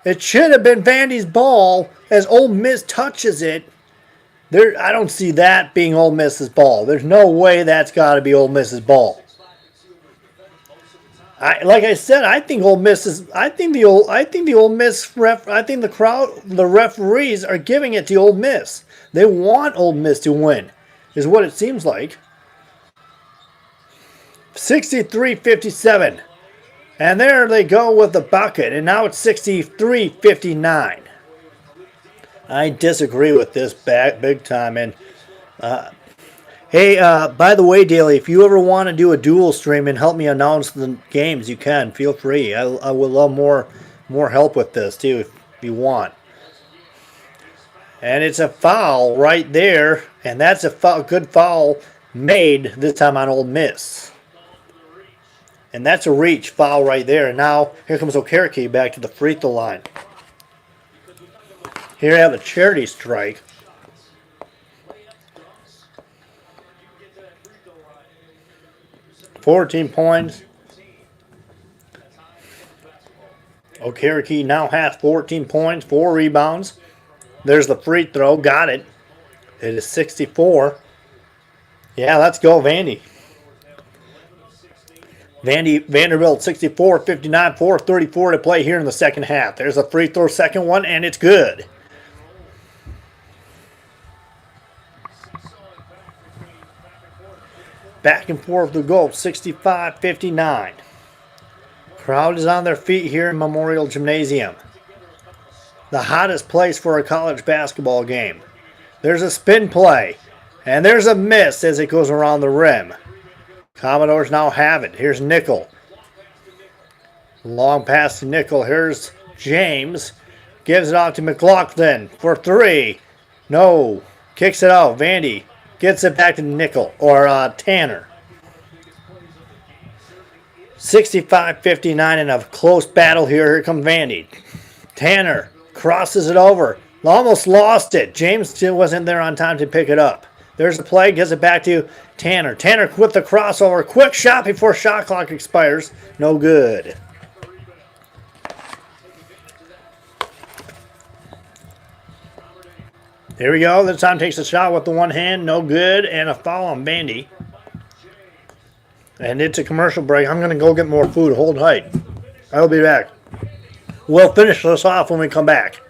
It should have been Vandy's ball as Ole Miss touches it. I don't see that being Ole Miss's ball. There's no way that's got to be Ole Miss's ball. Like I said, I think Ole Miss is. I think the Ole Miss ref. I think the referees are giving it to Ole Miss. They want Ole Miss to win, is what it seems like. 63-57. And there they go with the bucket. And now it's 63-59. I disagree with this big time. And hey, by the way, Daly, if you ever want to do a dual stream and help me announce the games, you can. Feel free. I would love more help with this, too, if you want. And it's a foul right there. And that's a good foul made this time on Ole Miss. And that's a reach foul right there. And now here comes Okereke back to the free throw line. Here I have a charity strike. $14 points. Okereke now has 14 points, 4 rebounds. There's the free throw. Got it. It is 64. Yeah, let's go, Vandy. Vanderbilt 64-59, 4:34 to play here in the second half. There's a free throw, second one, and it's good. Back and forth to go, 65-59. Crowd is on their feet here in Memorial Gymnasium. The hottest place for a college basketball game. There's a spin play, and there's a miss as it goes around the rim. Commodores now have it. Here's Nickel. Long pass to Nickel. Here's James. Gives it off to McLaughlin for 3. No. Kicks it out. Vandy gets it back to Nickel or Tanner. 65-59 in a close battle here. Here comes Vandy. Tanner crosses it over. Almost lost it. James wasn't there on time to pick it up. There's the play. Gives it back to Tanner. Tanner with the crossover. Quick shot before shot clock expires. No good. Here we go. This time takes a shot with the one hand. No good. And a foul on Vandy. And it's a commercial break. I'm going to go get more food. Hold tight. I'll be back. We'll finish this off when we come back.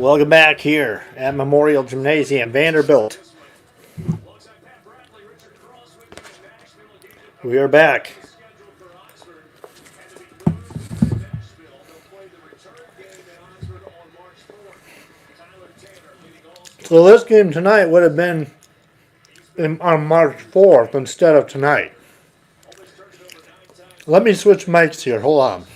Welcome back here at Memorial Gymnasium, Vanderbilt. We are back. So this game tonight would have been on March 4th instead of tonight. Let me switch mics here. Hold on.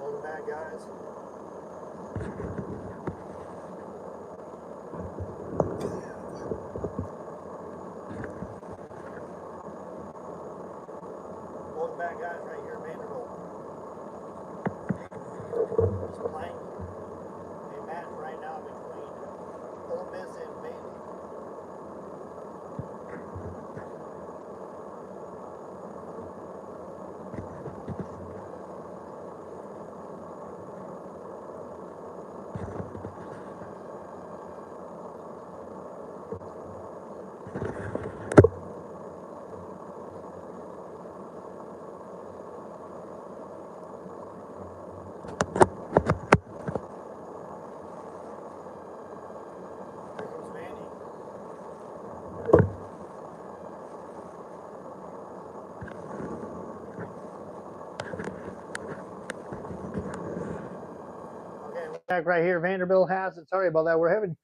Welcome back, guys. Welcome back, guys, right here at Vanderbilt. Just playing a match right now between Ole Miss and Vandy. Here comes Vandy. Okay, we're back right here. Vanderbilt has it. Sorry about that. We're having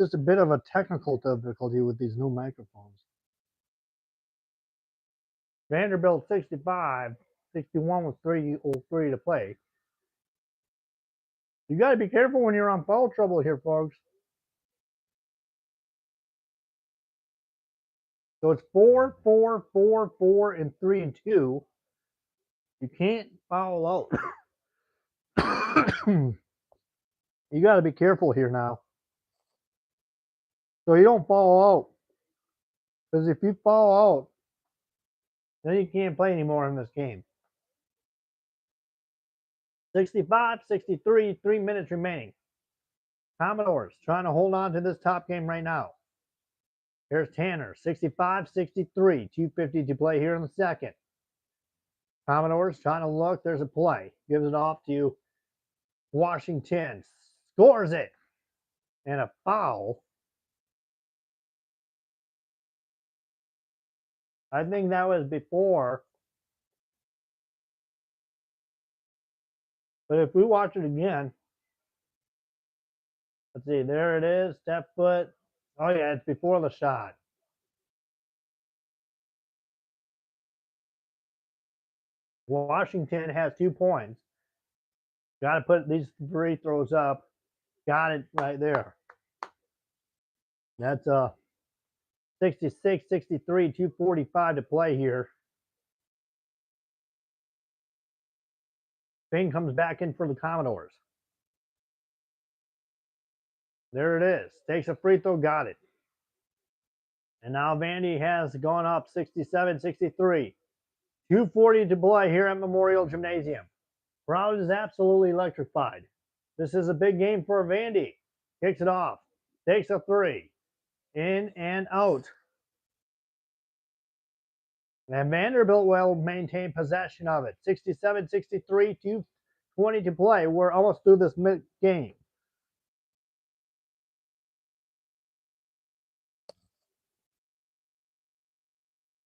just a bit of a technical difficulty with these new microphones. Vanderbilt 65, 61 with 3:03 to play. You got to be careful when you're on foul trouble here, folks. So it's 4, 4, 4, 4, and 3 and 2. You can't foul out. You got to be careful here now. So you don't foul out. Because if you foul out, then you can't play anymore in this game. 65, 63, 3 minutes remaining. Commodores trying to hold on to this top game right now. Here's Tanner, 65, 63, 2:50 to play here in the second. Commodores trying to look. There's a play. Gives it off to Washington. Scores it. And a foul. I think that was before. But if we watch it again, let's see. There it is. Step foot. Oh, yeah, it's before the shot. Washington has 2 points. Got to put these free throws up. Got it right there. That's 66, 63, 2:45 to play here. Bing comes back in for the Commodores. There it is. Takes a free throw, got it. And now Vandy has gone up 67, 63. 2:40 to play here at Memorial Gymnasium. Crowd is absolutely electrified. This is a big game for Vandy. Kicks it off. Takes a three. In and out. And Vanderbilt will maintain possession of it. 67, 63, 2:20 to play. We're almost through this game.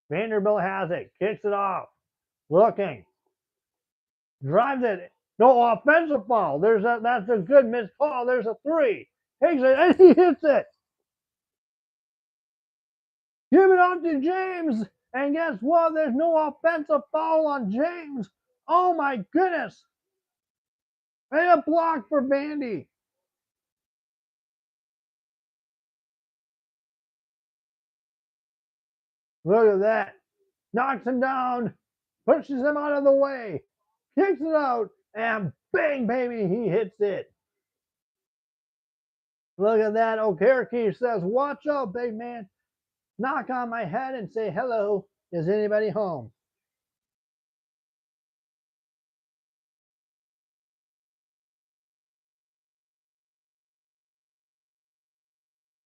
Vanderbilt has it. Kicks it off. Looking. Drives it. No offensive foul. That's a good missed call. There's a three. Takes it and he hits it. Give it off to James. And guess what? There's no offensive foul on James. Oh my goodness. And a block for Vandy. Look at that. Knocks him down, pushes him out of the way, kicks it out, and bang, baby, he hits it. Look at that. Okereke says, watch out, big man. Knock on my head and say, hello. Is anybody home?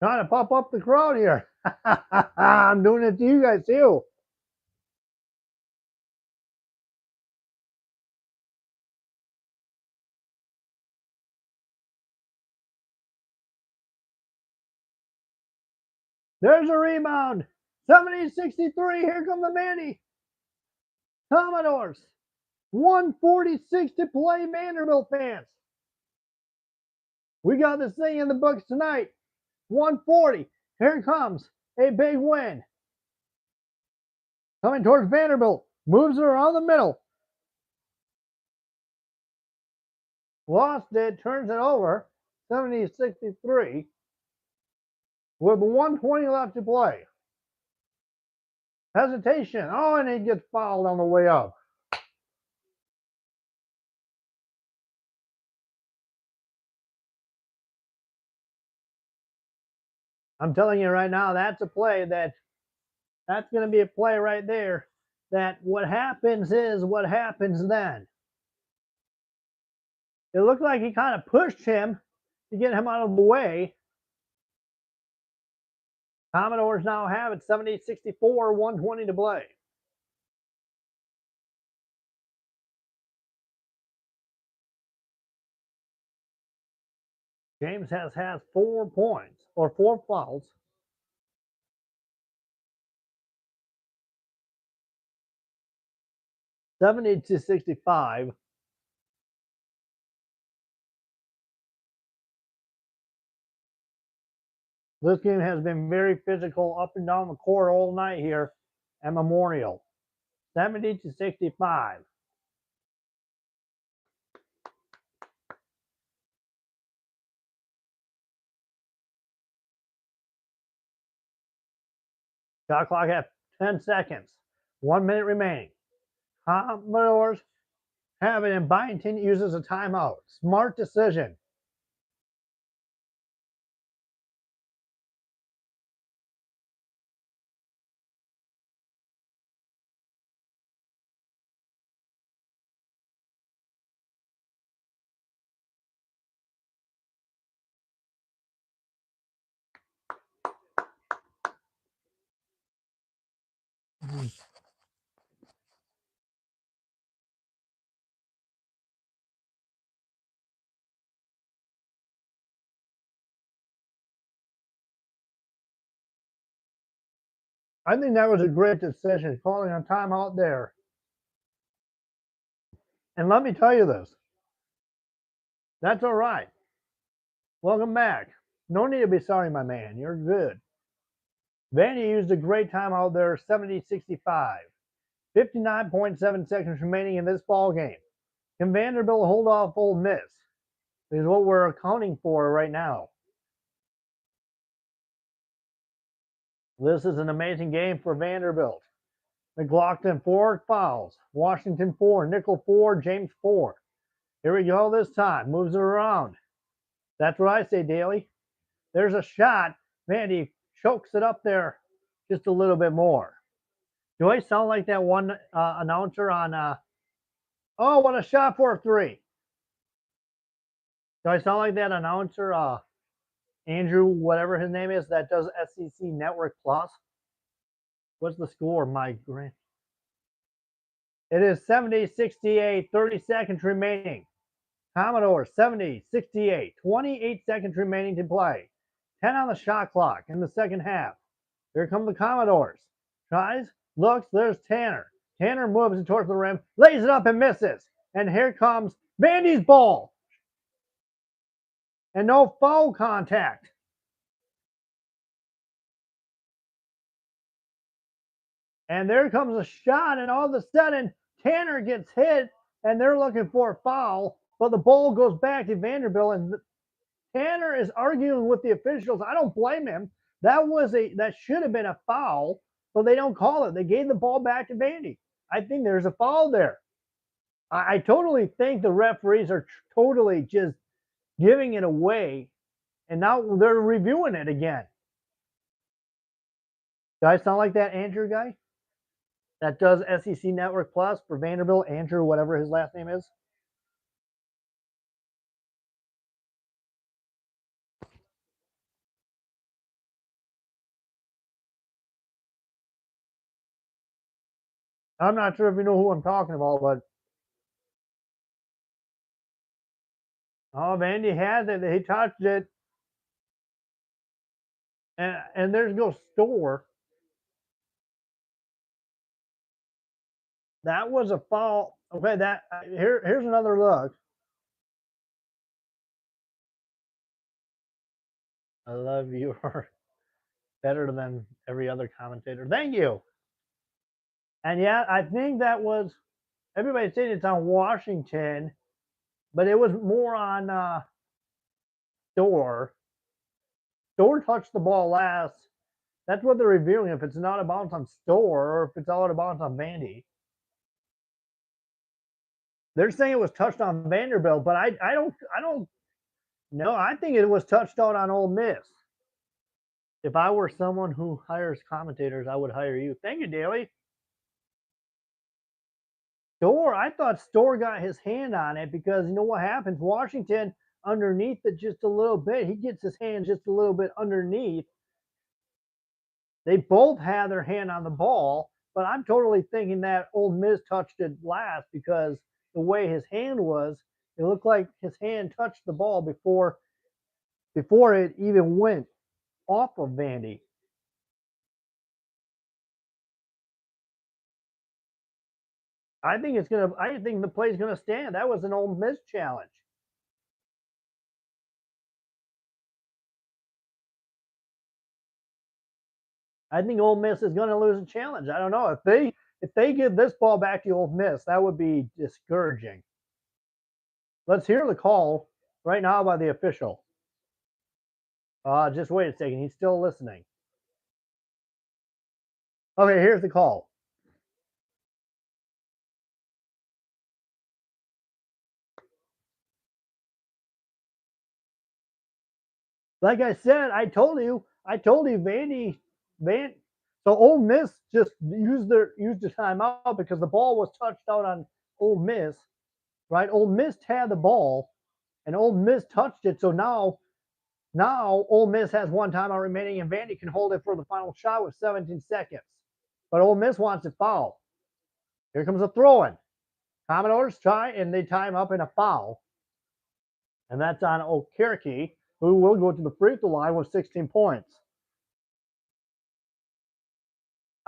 Trying to pop up the crowd here. I'm doing it to you guys too. There's a rebound. 70-63. Here come the Manny. Commodores. 146 to play, Vanderbilt fans. We got this thing in the books tonight. 140. Here comes a big win. Coming towards Vanderbilt. Moves it around the middle. Lost it. Turns it over. 70-63. With 120 left to play. Hesitation. Oh, and he gets fouled on the way up. I'm telling you right now, that's a play that's going to be a play right there. That what happens is what happens then. It looked like he kind of pushed him to get him out of the way. Commodores now have it 70-64, 120 to play. James has 4 points or 4 fouls. $70-65. This game has been very physical up and down the court all night here at Memorial. 70-65. Shot clock at 10 seconds. 1 minute remaining. Commodores have it, and Byington uses a timeout. Smart decision. I think that was a great decision, calling a timeout there. And let me tell you this. That's all right. Welcome back. No need to be sorry, my man. You're good. Vandy used a great timeout there, 70-65. 59.7 seconds remaining in this ball game. Can Vanderbilt hold off Ole Miss? Is what we're accounting for right now. This is an amazing game for Vanderbilt. McLaughlin 4 fouls. Washington 4. Nickel 4. James 4. Here we go this time. Moves it around. That's what I say, Daly. There's a shot. Vandy chokes it up there just a little bit more. Do I sound like that one announcer on, oh, what a shot for a 3. Do I sound like that announcer, Andrew, whatever his name is, that does SEC Network Plus? What's the score, my grand? It is 70-68, 30 seconds remaining. Commodore 70-68, 28 seconds remaining to play. 10 on the shot clock in the second half. Here come the Commodores. Tries, looks, there's Tanner. Tanner moves it towards the rim, lays it up and misses. And here comes Vandy's ball. And no foul contact. And there comes a shot, and all of a sudden, Tanner gets hit, and they're looking for a foul, but the ball goes back to Vanderbilt, and Tanner is arguing with the officials. I don't blame him. That should have been a foul. but they don't call it. They gave the ball back to Vandy. I think there's a foul there. I totally think the referees are totally just giving it away, and now they're reviewing it again. Do I sound like that Andrew guy that does SEC Network Plus for Vanderbilt? Andrew, whatever his last name is. I'm not sure if you know who I'm talking about, but Vandy has it. He touched it, and there's no Store. That was a foul. Okay, that here's another look. I love you. Better than every other commentator. Thank you. And yeah, I think that was everybody's saying it's on Washington, but it was more on Store. Store touched the ball last. That's what they're reviewing. If it's not a bounce on Store or if it's out of bounds on Vandy. They're saying it was touched on Vanderbilt, but I don't know. I think it was touched out on Ole Miss. If I were someone who hires commentators, I would hire you. Thank you, Daly. Store, I thought Store got his hand on it because you know what happens? Washington underneath it just a little bit. He gets his hand just a little bit underneath. They both had their hand on the ball, but I'm totally thinking that Ole Miss touched it last because the way his hand was, it looked like his hand touched the ball before it even went off of Vandy. I think the play's gonna stand. That was an Ole Miss challenge. I think Ole Miss is going to lose a challenge. I don't know if they give this ball back to Ole Miss, that would be discouraging. Let's hear the call right now by the official. Just wait a second. He's still listening. Okay, here's the call. Like I said, I told you, Vandy. So Ole Miss just used the timeout because the ball was touched out on Ole Miss, right? Ole Miss had the ball, and Ole Miss touched it. So now Ole Miss has one timeout remaining, and Vandy can hold it for the final shot with 17 seconds. But Ole Miss wants it foul. Here comes a throw-in. Commodores try, and they time up in a foul. And that's on Okereke, who will go to the free throw line with 16 points.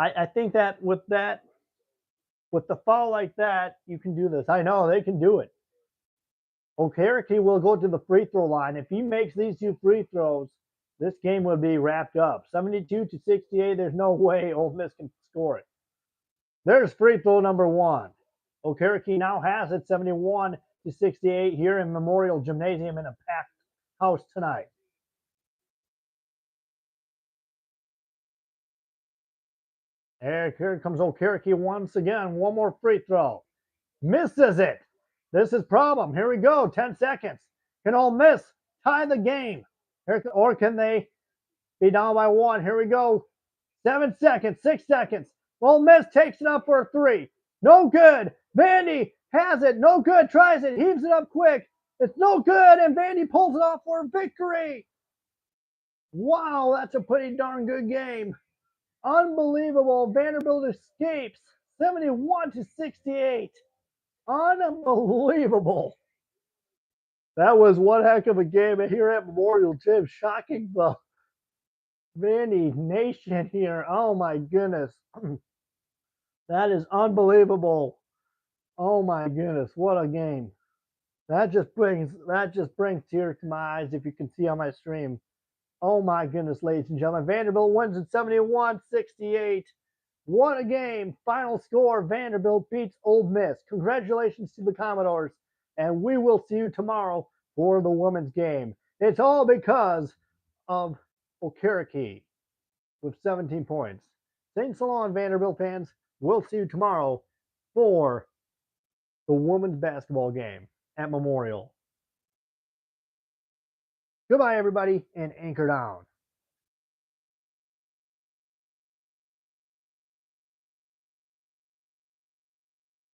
I think that with the foul like that, you can do this. I know they can do it. Okereke will go to the free throw line. If he makes these two free throws, this game would be wrapped up. 72-68, there's no way Ole Miss can score it. There's free throw number one. Okereke now has it 71-68 here in Memorial Gymnasium in a packed house tonight. Here comes Okereke once again. One more free throw. Misses it. This is problem. Here we go. 10 seconds. Can Ole Miss tie the game? Or can they be down by one? Here we go. 7 seconds. 6 seconds. Ole Miss takes it up for a three. No good. Vandy has it. No good. Tries it. Heaves it up quick. It's no good. And Vandy pulls it off for a victory. Wow, that's a pretty darn good game. Unbelievable. Vanderbilt escapes 71-68. Unbelievable. That was one heck of a game here at Memorial Gym. Shocking the Vandy Nation here. Oh my goodness. That is unbelievable. Oh my goodness, what a game. That just brings tears to my eyes if you can see on my stream. Oh my goodness, ladies and gentlemen. Vanderbilt wins in 71-68. What a game. Final score, Vanderbilt beats Ole Miss. Congratulations to the Commodores, and we will see you tomorrow for the women's game. It's all because of Okereke with 17 points. Thanks so long, Vanderbilt fans. We'll see you tomorrow for the women's basketball game at Memorial. Goodbye, everybody, and anchor down.